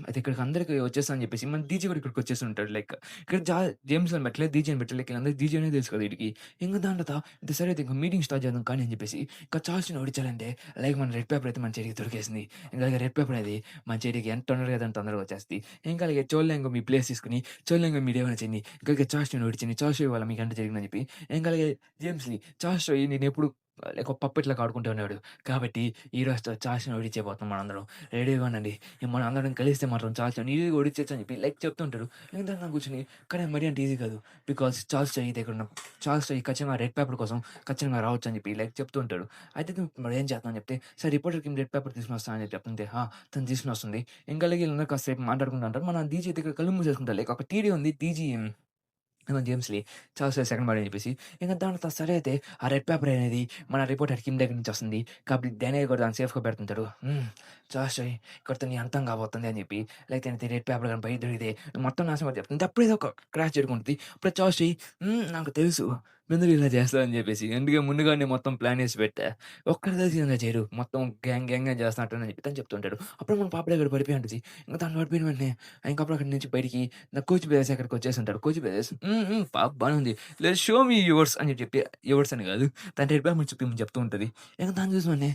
అయితే ఇక్కడికి అందరికి వచ్చేసా అని చెప్పేసి మన డీజే కూడా ఇక్కడికి వచ్చేసి ఉంటాడు. లైక్ ఇక్కడ జేమ్స్‌ని పెట్టలేదు. డీజేని పెట్టలేదు. లైక్ వీళ్ళందరికి డీజే అనేది తెలుసు కదా వీడికి. ఇంక దాని తర్వాత సరే అయితే ఇంక మీటింగ్ స్టార్ట్ చేద్దాం కానీ అని చెప్పేసి ఇంకా చాల్స్‌ని ఓడించాలంటే లైక్ మన రెడ్ పేపర్ అయితే మన చేతికి దొరికేసింది. ఇంకా అలాగే రెడ్ పేపర్ అనేది మన చేతికి ఎంత తొందరగా అయితే అంత తొందరగా వచ్చేస్తది. ఇంకా అలాగే చోళంగా మీ ప్లేస్ తీసుకొని చోళంగా మీరేమైనా చేయండి. ఇంకా చార్ల్స్‌ని ఓడించండి. చార్ల్స్ వల్ల మీకంటే జరిగిందని చెప్పి ఇంకా అలాగే జేమ్స్ లీ చార్ల్స్ నేనెప్పుడు లైక్ ఒక పప్పెట్‌లాగా ఆడుకుంటూ ఉన్నాడు. కాబట్టి ఈరోజుతో చార్స్‌ని ఓడించబోతున్నాం మనందరం. రెడీగా ఉండండి. మనందరం కలిస్తే మాత్రం చార్స్‌ని ఈజీగా ఓడించొచ్చు అని చెప్పి లైక్ చెప్తుంటారు. నేను కూర్చొని కానీ మరీ అంత ఈజీ కాదు. బికాజ్ చార్ల్స్ చెయ్యి ఖచ్చితంగా రెడ్ పేపర్ కోసం ఖచ్చితంగా రావచ్చు అని చెప్పి లైక్ చెప్తూ ఉంటాడు. అయితే నువ్వు మరి ఏం చేద్దాం అని చెప్తే, "సరే రిపోర్టర్‌కి రెడ్ పేపర్ తీసుకొని వస్తా" అని చెప్పి చెప్తుంటే, తను తీసుకొని వస్తుంది. ఇంకా అలాగే వీళ్ళందరూ కాసేపు మాట్లాడుకుంటూ ఉంటారు. మన డీజే దగ్గర కళ్ళు మూసేసుకుంటారు. లైక్ ఒక టీడీ ఉంది. జేమ్స్ లీ చార్ల్స్ సెకండ్ బర్త్‌డే అని చెప్పేసి, ఇంక దాంతో సరే అయితే ఆ రెడ్ పేపర్ అనేది మన రిపోర్టర్ కిమ్ దగ్గర నుంచి వస్తుంది. కాబట్టి డానియల్ కూడా దాన్ని సేఫ్‌గా పెడుతుంటాడు. చార్ల్స్ ఇక్కడితో నీ అంతం కాబోతుంది అని చెప్పి, లైక్ తనకి రెడ్ పేపర్ గాని బయట దొరికితే మొత్తం నాశనం అని చెప్తుంది. అప్పుడే ఏదో ఒక క్రాష్ జరుగుంటది. అప్పుడు చార్ల్స్ నాకు తెలుసు నువ్వెందుకు ఇలా చేస్తావు అని చెప్పేసి. అందుకే ముందుగానే మొత్తం ప్లాన్ ఏసి పెట్టా. ఒక్కడు కలిసి ఇలా చేయరు. మొత్తం గ్యాంగ్‌గా చేస్తున్నట్టు అని చెప్పి తను చెప్తుంటాడు. అప్పుడు మన పాపడ దగ్గర పడిపోయి ఉంటది. ఇంక తను పడిపోయిన వెంటనే ఇంకప్పుడు అక్కడి నుంచి బయటికి నా కోచ్ బ్రదర్స్ అక్కడికొచ్చేసుంటారు. కోచ్ బ్రదర్స్ పాప బానే ఉంది. లెట్స్ షో మీ యువర్స్ అని చెప్పి యువర్స్ అని కాదు. తన రెడ్ పేపర్ చూపిమని చెప్తూ ఉంటది. ఇంక దాన్ని చూసి వెంటనే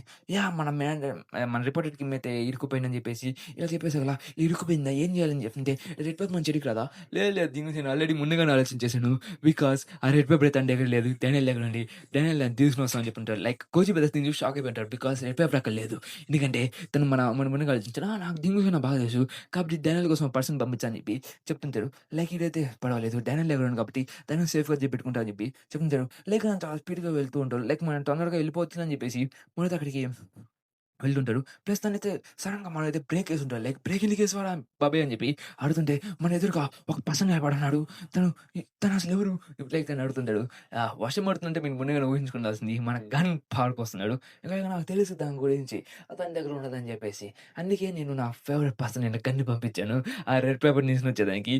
మన రిపోర్టర్ టీమ్ అయితే ఇరుక్కుపోయిందని చెప్పేసి ఇలా చెప్పేసగల ఇరుక్కుపోయిందా? ఏం చేయాలని చెప్తుంటే రెడ్ పేపర్ మన చెడికి రాదా? లేదు దీని గురించి నేను ఆల్రెడీ ముందుగానే ఆలోచించేసాను. బికాజ్ ఆ రెడ్ పేపర్ అయితే తన దగ్గర లేదు. డానియల్ దగ్గర ఉంది. డానియల్ దాన్ని తీసుకొని వస్తామని చెప్పుంటారు. లైక్ కోచ్ బ్రదర్స్ దీన్ని చూసి షాక్ అయిపోయింటారు. బికాజ్ రెడ్ పేపర్ అక్కడ లేదు. ఎందుకంటే తను మన ముందుగా ఆలోచించాడు. నాకు దీని గురించి నాకు బాగా తెలుసు. కాబట్టి డానియల్ కోసం ఒక పర్సన్ పంపించా అని చెప్పి చెప్తుంటారు. లైక్ ఇదైతే పర్వాలేదు. డానియల్ దగ్గర ఉంది కాబట్టి తను సేఫ్‌గా పెట్టుకుంటా అని చెప్పి చెప్తుంటారు. లైక్ చాలా స్పీడ్‌గా వెళ్తూ ఉంటారు. లైక్ మనం తొందరగా వెళ్ళిపోవచ్చునని చెప్పేసి మనతో అక్కడికి వెళ్తుంటాడు. ప్లస్ తనైతే సడెన్‌గా మనమైతే బ్రేకేసుంటాడు. లైక్ బ్రేక్ ఎందుకేసావురా బాబాయ్ అని చెప్పి అడుగుతుంటే, మన ఎదురుగా ఒక పర్సన్ నిలబడున్నాడు. తనసలెవరు? లైక్ తను అడుగుతుంటాడు. వర్షం పడుతుందంటే మీరు ముందుగానే ఊహించుకుండాల్సింది మన గన్ పాడుకొస్తున్నాడు. ఇక నాకు తెలుసు దాని గురించి. తన దగ్గర ఉన్నదని చెప్పేసి. అందుకే నేను నా ఫేవరెట్ పర్సన్ అయిన గన్‌ని పంపించాను. ఆ రెడ్ పేపర్ తీసుకొచ్చేదానికి.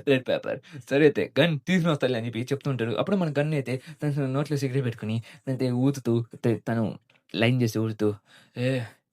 Red paper. సరే అయితే గన్ తీసుకొనొస్తాలే అని చెప్పి చెప్తూ ఉంటాడు. అప్పుడు మన గన్ అయితే తన నోట్లో సిగరెట్ పెట్టుకొని ఊదుతూ తను లైన్ చేసి ఊదుతూ, "ఏ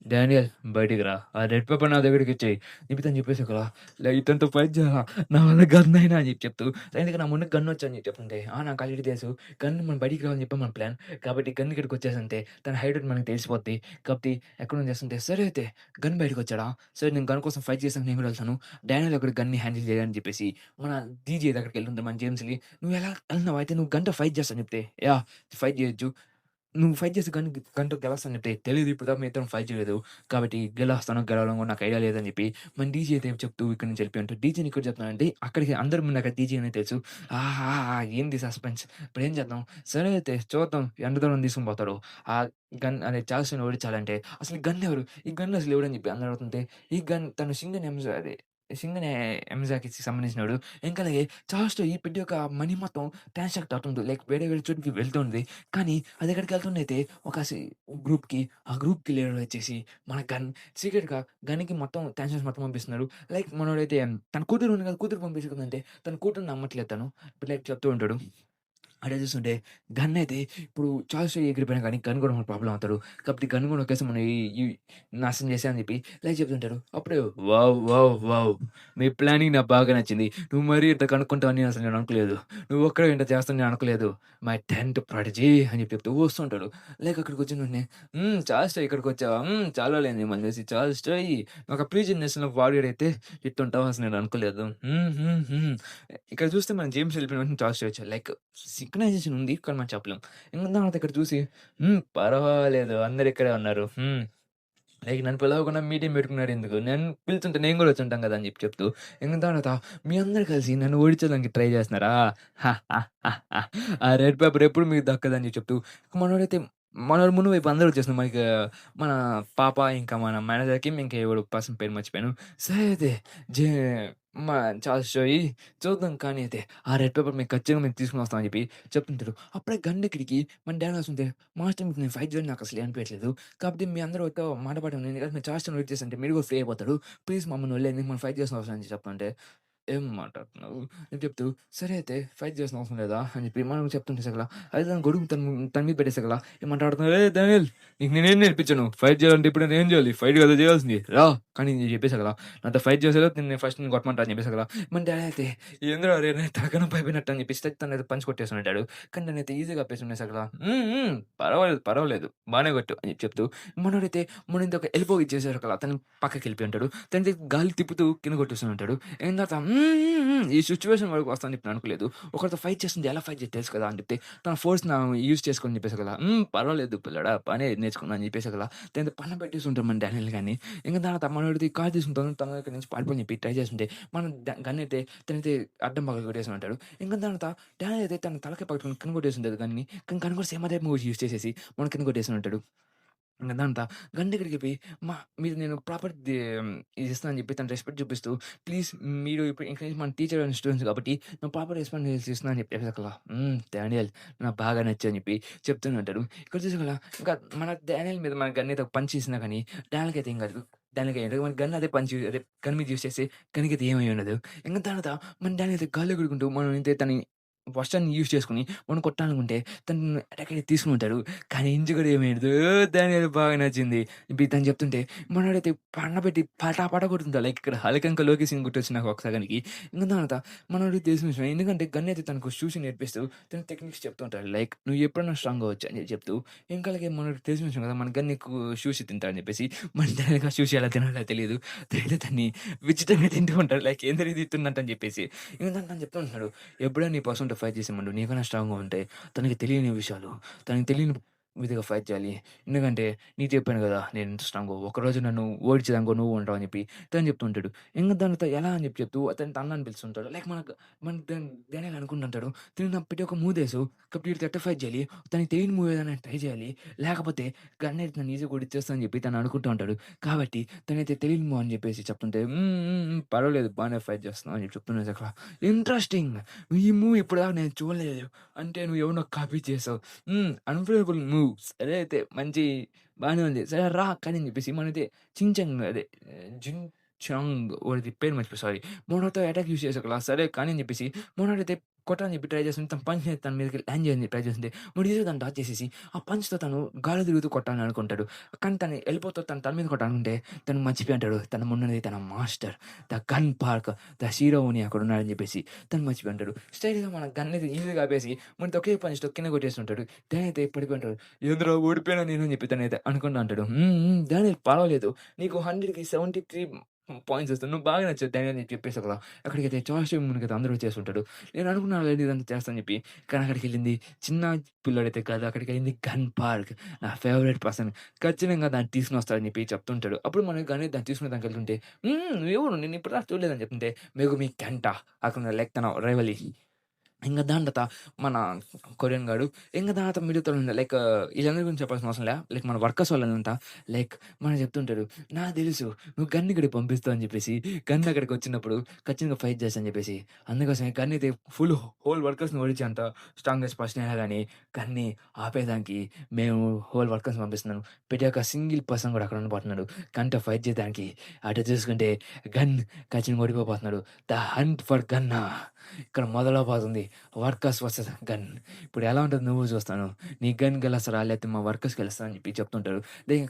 డానియల్ బయటికి రా. ఆ రెడ్ పేపర్ నా దగ్గరికిచ్చేయి." చెప్పి చెప్పేసి ఒకలా ఇతనితో ఫైట్ చేయాలా? నా వల్ల గన్ అయినా అని చెప్పి చెప్తూ, ఎందుకంటే నా ముందు గన్ వచ్చని చెప్పి చెప్తుంటే, నాకు ఆల్రెడీ తెలుసు. గన్ మనం బయటికి రావాలని చెప్పి మన ప్లాన్. కాబట్టి గన్ ఇక్కడికొచ్చేసంతే తన హైట్ మనకు తెలిసిపోద్ది. కాబట్టి ఎక్కడుంది చేస్తుంటే, సరే అయితే గన్ బయటకొచ్చాడా? సరే నేను గన్ కోసం ఫైట్ చేసాక నేను కూడా వెళ్తాను. డానియల్ ఒకడు గన్‌ని హ్యాండిల్ చేయని చెప్పేసి మన డీజే దగ్గరికెళ్తుంటే మన జేమ్స్ లీ, "నువ్వెలా ఎళ్తున్నావు? అయితే నువ్వు గన్‌తో ఫైట్ చేస్తా" అని చెప్తే, "యాహ్! ఫైట్ చేయొచ్చు." నువ్వు ఫైట్ చేసి గన్‌తో గెలుస్తాను చెప్తే, తెలీదు ఇప్పటిదాకా మీరిద్దరం ఫైట్ చేయలేదు. కాబట్టి గెలుస్తానో గెలవనో కూడా నాకు ఐడియా లేదని చెప్పి మన డీజే అయితే చెప్తూ ఇక్కడి నుంచి వెళ్ళిపోయి డీజేని ఎక్కడ చెప్తున్నానంటే అక్కడికి అందరి ముందు అక్కడ డీజే అనే తెలుసు. ఏంది సస్పెన్స్. ఇప్పుడేం చేద్దాం? సరే అయితే చూద్దాం ఎంత దూరం తీసుకొని పోతాడో. ఆ గన్ అదే చార్ల్స్‌ని ఓడించాలంటే అసలు ఈ గన్ ఎవరు? ఈ గన్ అసలు ఎవడని చెప్పి అందరూ అడుగుతుంటే, ఈ గన్ తను షింగన్ ఎంజాకి సంబంధించినోడు. ఇంకా అలాగే చార్ల్స్‌తో ఈ పెద్ద యొక్క మనీ మొత్తం ట్రాన్సాక్ట్ అవుతుంది. లైక్ వేరే వేరే చోటుకి వెళ్తుంది. కానీ అదెక్కడికెళ్తుందయితే ఒక ఆ గ్రూప్‌కి లీడర్ వచ్చేసి మన సీక్రెట్‌గా గన్‌కి మొత్తం ట్రాన్సాక్షన్స్ మొత్తం పంపిస్తున్నారు. లైక్ మనోడైతే తన కూతురు ఉంది కదా! కూతురు పంపించకుందంటే తన కూతురిని నమ్మట్లేదు తను. లైక్ చెప్తూ ఉంటాడు. అటే చూస్తుంటే గన్ అయితే ఇప్పుడు చార్ల్స్ ఎగిరిపోయినా కానీ గన్ కూడా మనకు ప్రాబ్లమ్ అవుతాడు. కాబట్టి గన్ కూడా ఒకేసారి మనం ఈ ఈ నాశనం చేసామని చెప్పి లైక్ చెప్తుంటారు. అప్పుడే వావ్! వావ్! వావ్! మీ ప్లానింగ్ నాకు బాగా నచ్చింది. నువ్వు మరీ ఇంత కనుక్కుంటావని అసలు నేను అనుకోలేదు. నువ్వు ఒక్కడే ఇంత చేస్తావని నేను అనుకోలేదు. మై 10th ప్రాడిజీ అని చెప్పి చెప్తూ వస్తుంటాడు. లైక్ అక్కడికి వచ్చిన వెంటనే చార్ల్స్ ఇక్కడికొచ్చావా? చాలా రోజులైంది మిమ్మల్ని చూసి. చార్ల్స్ ఒక ప్రీ జనరేషన్‌లో వారియర్ అయితే ఇట్టుంటావు అసలు నేను అనుకోలేదు. ఇక్కడ చూస్తే మనం జేమ్స్ వెళ్ళిపోయిన వెంటనే చార్ల్స్ వచ్చాడు. లైక్ సింక్రనైజేషన్ ఉంది. కానీ మనం చెప్పలేం. ఇంక తర్వాత ఇక్కడ చూసి పర్వాలేదు అందరూ ఇక్కడే ఉన్నారు. లైక్ నన్ను పిలవకుండా మీటింగ్ పెట్టుకున్నారెందుకు? నన్ను పిలుచుంటే నేను గూడా వచ్చుంటాం గదా! అని చెప్తూ ఇంక తర్వాత మీ అందరూ కలిసి నన్ను ఓడించడానికి ట్రై చేస్తున్నారా? ఆ రెడ్ పేపర్ ఎప్పుడు మీకు దక్కదని చెప్తూ మనోడైతే మనోడు ముందు వైపు అందరూ వచ్చేస్తున్నారు. మన పాప ఇంకా మన మేనేజర్‌కి ఇంకా ఎవడో పర్సన్ పేరు మర్చిపోయాను. సరే అయితే జే మా చార్ల్స్ చూద్దాం కానీ అయితే ఆ రెడ్ పేపర్ మీకు ఖచ్చితంగా మేము తీసుకొని వస్తామని చెప్పి చెప్తుంటారు. అప్పుడే గన్ దగ్గరికి మన డాడ్ వస్తుంటే మాస్టర్ మీకు నేను ఫైట్ చేయడం నాకు అసలు అనిపియట్లేదు. కాబట్టి మీ అందరితో మాట పడండి. ఎందుకంటే మీరు చార్ల్స్‌ని వెయిట్ చేస్తుంటే మీరు కూడా ఫ్రీ అయిపోతాడు. ప్లీజ్ మమ్మల్ని వదిలేయండి. మనం ఫైట్ చేయాల్సిన అవసరం అని చెప్తుంటే, "ఏం మాట్లాడుతున్నావు?" అని చెప్తూ, "సరే అయితే ఫైట్ చేయాల్సిన అవసరం లేదా?" అని చెప్పి మనం చెప్తుంటే సగల అయితే దాని గొడుగు తన మీద పెట్టేసగల ఏం మాట్లాడుతున్నావు? "ఏయ్! దానియేల్ నీకు నేనేం నేర్పించాను? ఫైట్ చేయాలంటే ఇప్పుడు నేనేం చేయాలి? ఫైట్ కదా చేయాల్సింది. రా!" కానీ నేను చెప్పేసగల నాతో ఫైట్ చేసేలోపు నేను ఫస్ట్ నిన్ను కొట్టమంటా అని చెప్పేసగల మన డాడీ అయితే ఏందిరా అరేయ్! నేను తలకాయ అయిపోయినట్టు అని చెప్పేసి తనైతే పంచ్ కొట్టేసుంటాడు. కానీ నన్నైతే ఈజీగా ఆపేసుకునేసగల పర్వాలేదు, పర్వాలేదు బానే కొట్టావు అని చెప్తూ మనోడైతే మనోడికి ఒక ఎల్బో ఇచ్చేసారు కదా! అతను పక్కకెళ్ళిపోయి ఉంటాడు. తనైతే గాలి తిప్పుతూ కింద కొట్టేస్తూ ఉంటాడు. అయిన తర్వాత ఈ సిట్యుయేషన్ వరకు వస్తానని చెప్పి అనుకోలేదు. ఒకరితో ఫైట్ చేస్తుంటే ఎలా ఫైట్ చేయాలో తెలుసు కదా! అని చెప్తే, తన ఫోర్స్‌ని యూజ్ చేసుకోని చెప్పేసి కదా! పర్వాలేదు పిల్లోడా పనే నేర్చుకున్నా అని చెప్పేసి కదా! దాని పక్కన పెట్టేసి ఉంటాం మన డానియల్ గారిని. ఇంక తర్వాత మనోడిది కారు తీసుకొని తన దగ్గర నుంచి పారిపోని చెప్పి ట్రై చేస్తుంటే, మనం గన్ అయితే తనైతే అడ్డం పగలగొట్టేసి ఉంటాడు. ఇంక తర్వాత డానియల్ అయితే తన తలకాయ పట్టుకొని కింద కొట్టేసుంటది గన్‌ని. కానీ గన్ కూడా సేమ్ అదే మూవ్ యూజ్ చేసేసి మనని కింద కొట్టేసి ఉంటాడు. ఇంక దాంతా గన్ దగ్గరికి పోయి, మీరు నేను ప్రాపర్ ఇది ఇస్తా అని చెప్పి తను రెస్పెక్ట్ చూపిస్తూ, ప్లీజ్ మీరు ఇప్పుడు ఇంక నుంచి మన టీచర్ అండ్ స్టూడెంట్స్ కాబట్టి నేను ప్రాపర్ రెస్పాన్స్ ఇస్తున్నా అని చెప్పేసకలా, డానియల్ నాకు బాగా నచ్చని చెప్పి చెప్తూనే ఉంటాడు. ఇక్కడ చూసారా ఇంకా మన డానియల్ మీద మన గన్ అయితే ఒక పంచ్ ఇసినా కానీ డానియల్‌కైతే ఏం కాదు. డానియల్‌కి మన గన్ అదే పంచ్ అదే గన్ మీద యూజ్ చేసి గన్‌కైతే ఏమై ఉండదు. ఇంక తర్వాత మన డానియల్ అయితే గాల్లో ఎగురుకుంటూ మనం అయితే తనని వర్షాన్ని యూజ్ చేసుకొని మనం కొట్టాలనుకుంటే తను అటాక్ అయితే తీసుకొని ఉంటాడు. కానీ ఇంజు కూడా ఏమైనదో దానికి బాగా నచ్చింది. ఇప్పుడు తను చెప్తుంటే మనోడైతే పండబెట్టి పటా కొడుతుంటాడు. లైక్ ఇక్కడ 'హల్క్ అంక లోకి' సీన్ గుర్తొచ్చింది నాకు ఒక సగానికి. ఇంక తర్వాత మనోడికి తెలిసిన విషయం ఎందుకంటే గన్ అయితే తనకు షూస్ నేర్పిస్తూ తను టెక్నిక్స్ చెప్తూ ఉంటాడు. లైక్ "నువ్వు ఎప్పుడైనా స్ట్రాంగ్ అవ్వచ్చు" అని చెప్తూ ఇంకా అలాగే మనోడికి తెలిసిన విషయం కదా! మన గన్ ఎక్కువ షూషి తింటాడని చెప్పేసి మన డాడీకి ఆ షూషి ఎలా తినాలో తెలీదు. అయితే దాన్ని విచిత్రంగా తింటూ ఉంటాడు. లైక్ ఏందిరా ఇది తిన్నట్టు అని చెప్పేసి. ఇంక తను చెప్తూ ఉంటున్నాడు. ఎప్పుడైనా నీ పర్సన్‌తో ఫైట్ చేసామనుకో నీకన్నా స్ట్రాంగ్‌గా ఉంటే, తనకి తెలియని విషయాలు, తనకి తెలియని విధిగా ఫైట్ చేయాలి. ఎందుకంటే నీకు చెప్పాను గదా! నేనెంత స్ట్రాంగో. ఒకరోజు నన్ను ఓడించేదానుకో నువ్వు ఉంటావు అని చెప్పి తను చెప్తూ ఉంటాడు. ఇంక దానితో ఎలా అని చెప్పి చెప్తూ అతను తను అని పిలుస్తుంటాడు. లైక్ మన డానియల్ అనుకుంటుంటాడు. తిను నా పెట్టి ఒక మూవేసావు. కాబట్టి వీడితో ఎట్టా ఫైట్ చేయాలి? తనకి తెలియని మూవ్ ఏదైనా ట్రై చేయాలి. లేకపోతే గన్నయితే నన్ను ఈజీగా కొట్టిచ్చేస్తా అని చెప్పి తను అనుకుంటూ ఉంటాడు. కాబట్టి తనైతే తెలియని మూవ్ అని చెప్పేసి చెప్తుంటే పర్వాలేదు బానే ఫైట్ చేస్తున్నావు అని చెప్పి చెప్తున్నాడు అక్కడ. ఇంట్రెస్టింగ్. ఈ మూవ్ ఇప్పటిదాకా నేను చూడలేదు. అంటే నువ్వు ఎవరినో కాపీ చేసావు. Unfavourable move. సరే అయితే మంచి బానే ఉంది. సరే రా కానీ అని చెప్పేసి మనమైతే చించాంగ్ అదే జిన్ చాంగ్ వాడిది పేరు మర్చిపోయా సారీ. మోనోతో అటాక్ యూజ్ చేసాం కదా! సరే కానీ అని చెప్పేసి మోనోడైతే కొట్టాలని చెప్పి ట్రై చేస్తుంటే తన పంచ్ తన మీదకి ల్యాండ్ చేయాలని ట్రై చేస్తుంటే వాడు ఈజీగా దాన్ని డాచ్ చేసేసి ఆ పంచ్‌తో తను గాల్లో తిరుగుతూ కొట్టాలని అనుకుంటాడు. కానీ తను ఎళ్ళిపోతూ తన మీద కొట్టాలనుకుంటే తను మర్చిపోయి అంటాడు. తన తన master the gun park the Shiromani అక్కడ ఉన్నాడని చెప్పేసి తను మర్చిపోయి అంటాడు. స్ట్రెయిట్‌గా మన గన్ అయితే ఈజీగా ఆపేసి మనతో ఒకే పంచ్‌తో కింద కొట్టేస్తుంటాడు. తనైతే పడిపోయి ఉంటాడు. ఏందిరా ఓడిపోయానా నేను అని చెప్పి తనైతే అనుకుంటా అంటాడు. డానియేల్ పర్వాలేదు. నీకు 100కి 73 పాయింట్స్ వస్తాయి. నువ్వు బాగా నచ్చావు డానియేల్ అని చెప్పేసి కదా! అక్కడికైతే చాయిస్ మనకైతే అందరూ వచ్చేసుంటాడు. నేను అనుకున్నానులెండి ఇదంతా చేస్తా అని చెప్పి. కానీ అక్కడికెళ్ళింది చిన్న పిల్లోడైతే కాదు. అక్కడికెళ్ళింది గన్ పార్క్. నా ఫేవరెట్ పర్సన్. ఖచ్చితంగా దాన్ని తీసుకొనొస్తాడని చెప్పి చెప్తుంటాడు. అప్పుడు మనం గాని దాన్ని తీసుకునే దానికెళ్తుంటే, ఎవరు నేను ఇప్పటిదాకా చూడలేదని చెప్తుంటే, 'మెగుమి కెంటా' అక్కడ లైక్ తన రైవలీ. ఇంక దాని తర్వాత మన కొరియన్ గాడు, ఇంక దాని తర్వాత మిగతా లైక్ ఈళ్ళందరి గురించి చెప్పాల్సిన అవసరం లే. లైక్ మన వర్కర్స్ వాళ్ళంతా లైక్ మనకు చెప్తుంటారు. నాకు తెలుసు నువ్వు గన్ ఇక్కడికి పంపిస్తావు అని చెప్పేసి. గన్ అక్కడికొచ్చినప్పుడు ఖచ్చితంగా ఫైట్ చేస్తా అని చెప్పేసి. అందుకోసమే గన్ అయితే ఫుల్ హోల్ వర్కర్స్‌ని ఓడించేంత స్ట్రాంగెస్ట్ పర్సన్ అయినా గాని గన్‌ని ఆపేదానికి మేము హోల్ వర్కర్స్‌ని పంపిస్తున్నాను. ప్రతి ఒక్క సింగిల్ పర్సన్ కూడా అక్కడ ఉండబోతున్నాడు. గన్‌తో ఫైట్ చేయడానికి. అటు చూసుకుంటే గన్ ఖచ్చితంగా ఓడిపోబోతున్నాడు. ద హంట్ ఫర్ గన్నా ఇక్కడ మొదలవబోతుంది. Workers versus gun. ఇప్పుడు ఎలా ఉంటది నువ్వు చూస్తాను. నీ గన్ గెలుస్తరా? లేకపోతే మా వర్కర్స్ గెలుస్తరా? అని చెప్పి చెప్తుంటారు. దెన్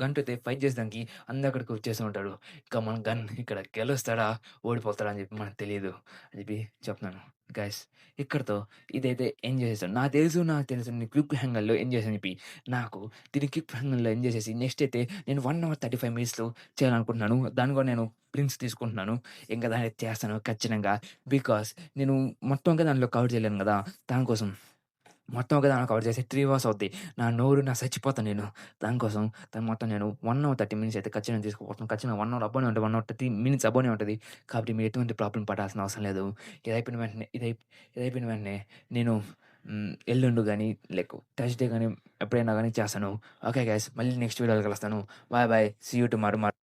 గన్‌తో అయితే ఫైట్ చేసేదానికి అందరూ అక్కడికి వచ్చేసి ఉంటారు. ఇంకా మన గన్ ఇక్కడ గెలుస్తాడా? ఓడిపోతాడా? అని చెప్పి మనకు తెలీదు. అని చెప్పి చెప్తున్నాను. గైస్ ఇక్కడితో ఇదైతే ఎండ్ చేసేసాను. నాకు తెలుసు నేను క్విక్ హ్యాంగర్‌లో ఎండ్ చేశాను చెప్పి. నాకు దీన్ని క్విక్ హ్యాంగర్‌లో ఎండ్ చేసేసి నెక్స్ట్ అయితే నేను 1 అవర్ 35 మినిట్స్‌లో చేయాలనుకుంటున్నాను. దాన్ని కూడా నేను ప్రిన్స్ తీసుకుంటున్నాను. ఇంక దాన్ని చేస్తాను ఖచ్చితంగా. బికాజ్ నేను మొత్తంగా దాంట్లో కవర్ చేయలేను గదా! దానికోసం మొత్తంగా దాన్ని కవర్ చేసి 3 అవర్స్ అవుద్ది. నా సచ్చిపోతాను నేను. దానికోసం దాన్ని మొత్తం నేను 1 అవర్ 30 మినిట్స్ అయితే ఖచ్చితంగా తీసుకోబోతున్నాను. ఖచ్చితంగా 1 అవర్ అబోనే ఉంటది. 1 అవర్ 30 మినిట్స్ అబోనే ఉంటది. కాబట్టి మీరు ఎటువంటి ప్రాబ్లమ్ పడాల్సిన అవసరం లేదు. ఇదైపోయిన వెంటనే నేను ఎల్లుండి గాని, లైక్ థర్స్‌డే గాని ఎప్పుడైనా గాని చేస్తాను. ఓకే గైస్ మళ్ళీ నెక్స్ట్ వీడియోలో కలుస్తాను. Bye bye. See you tomorrow.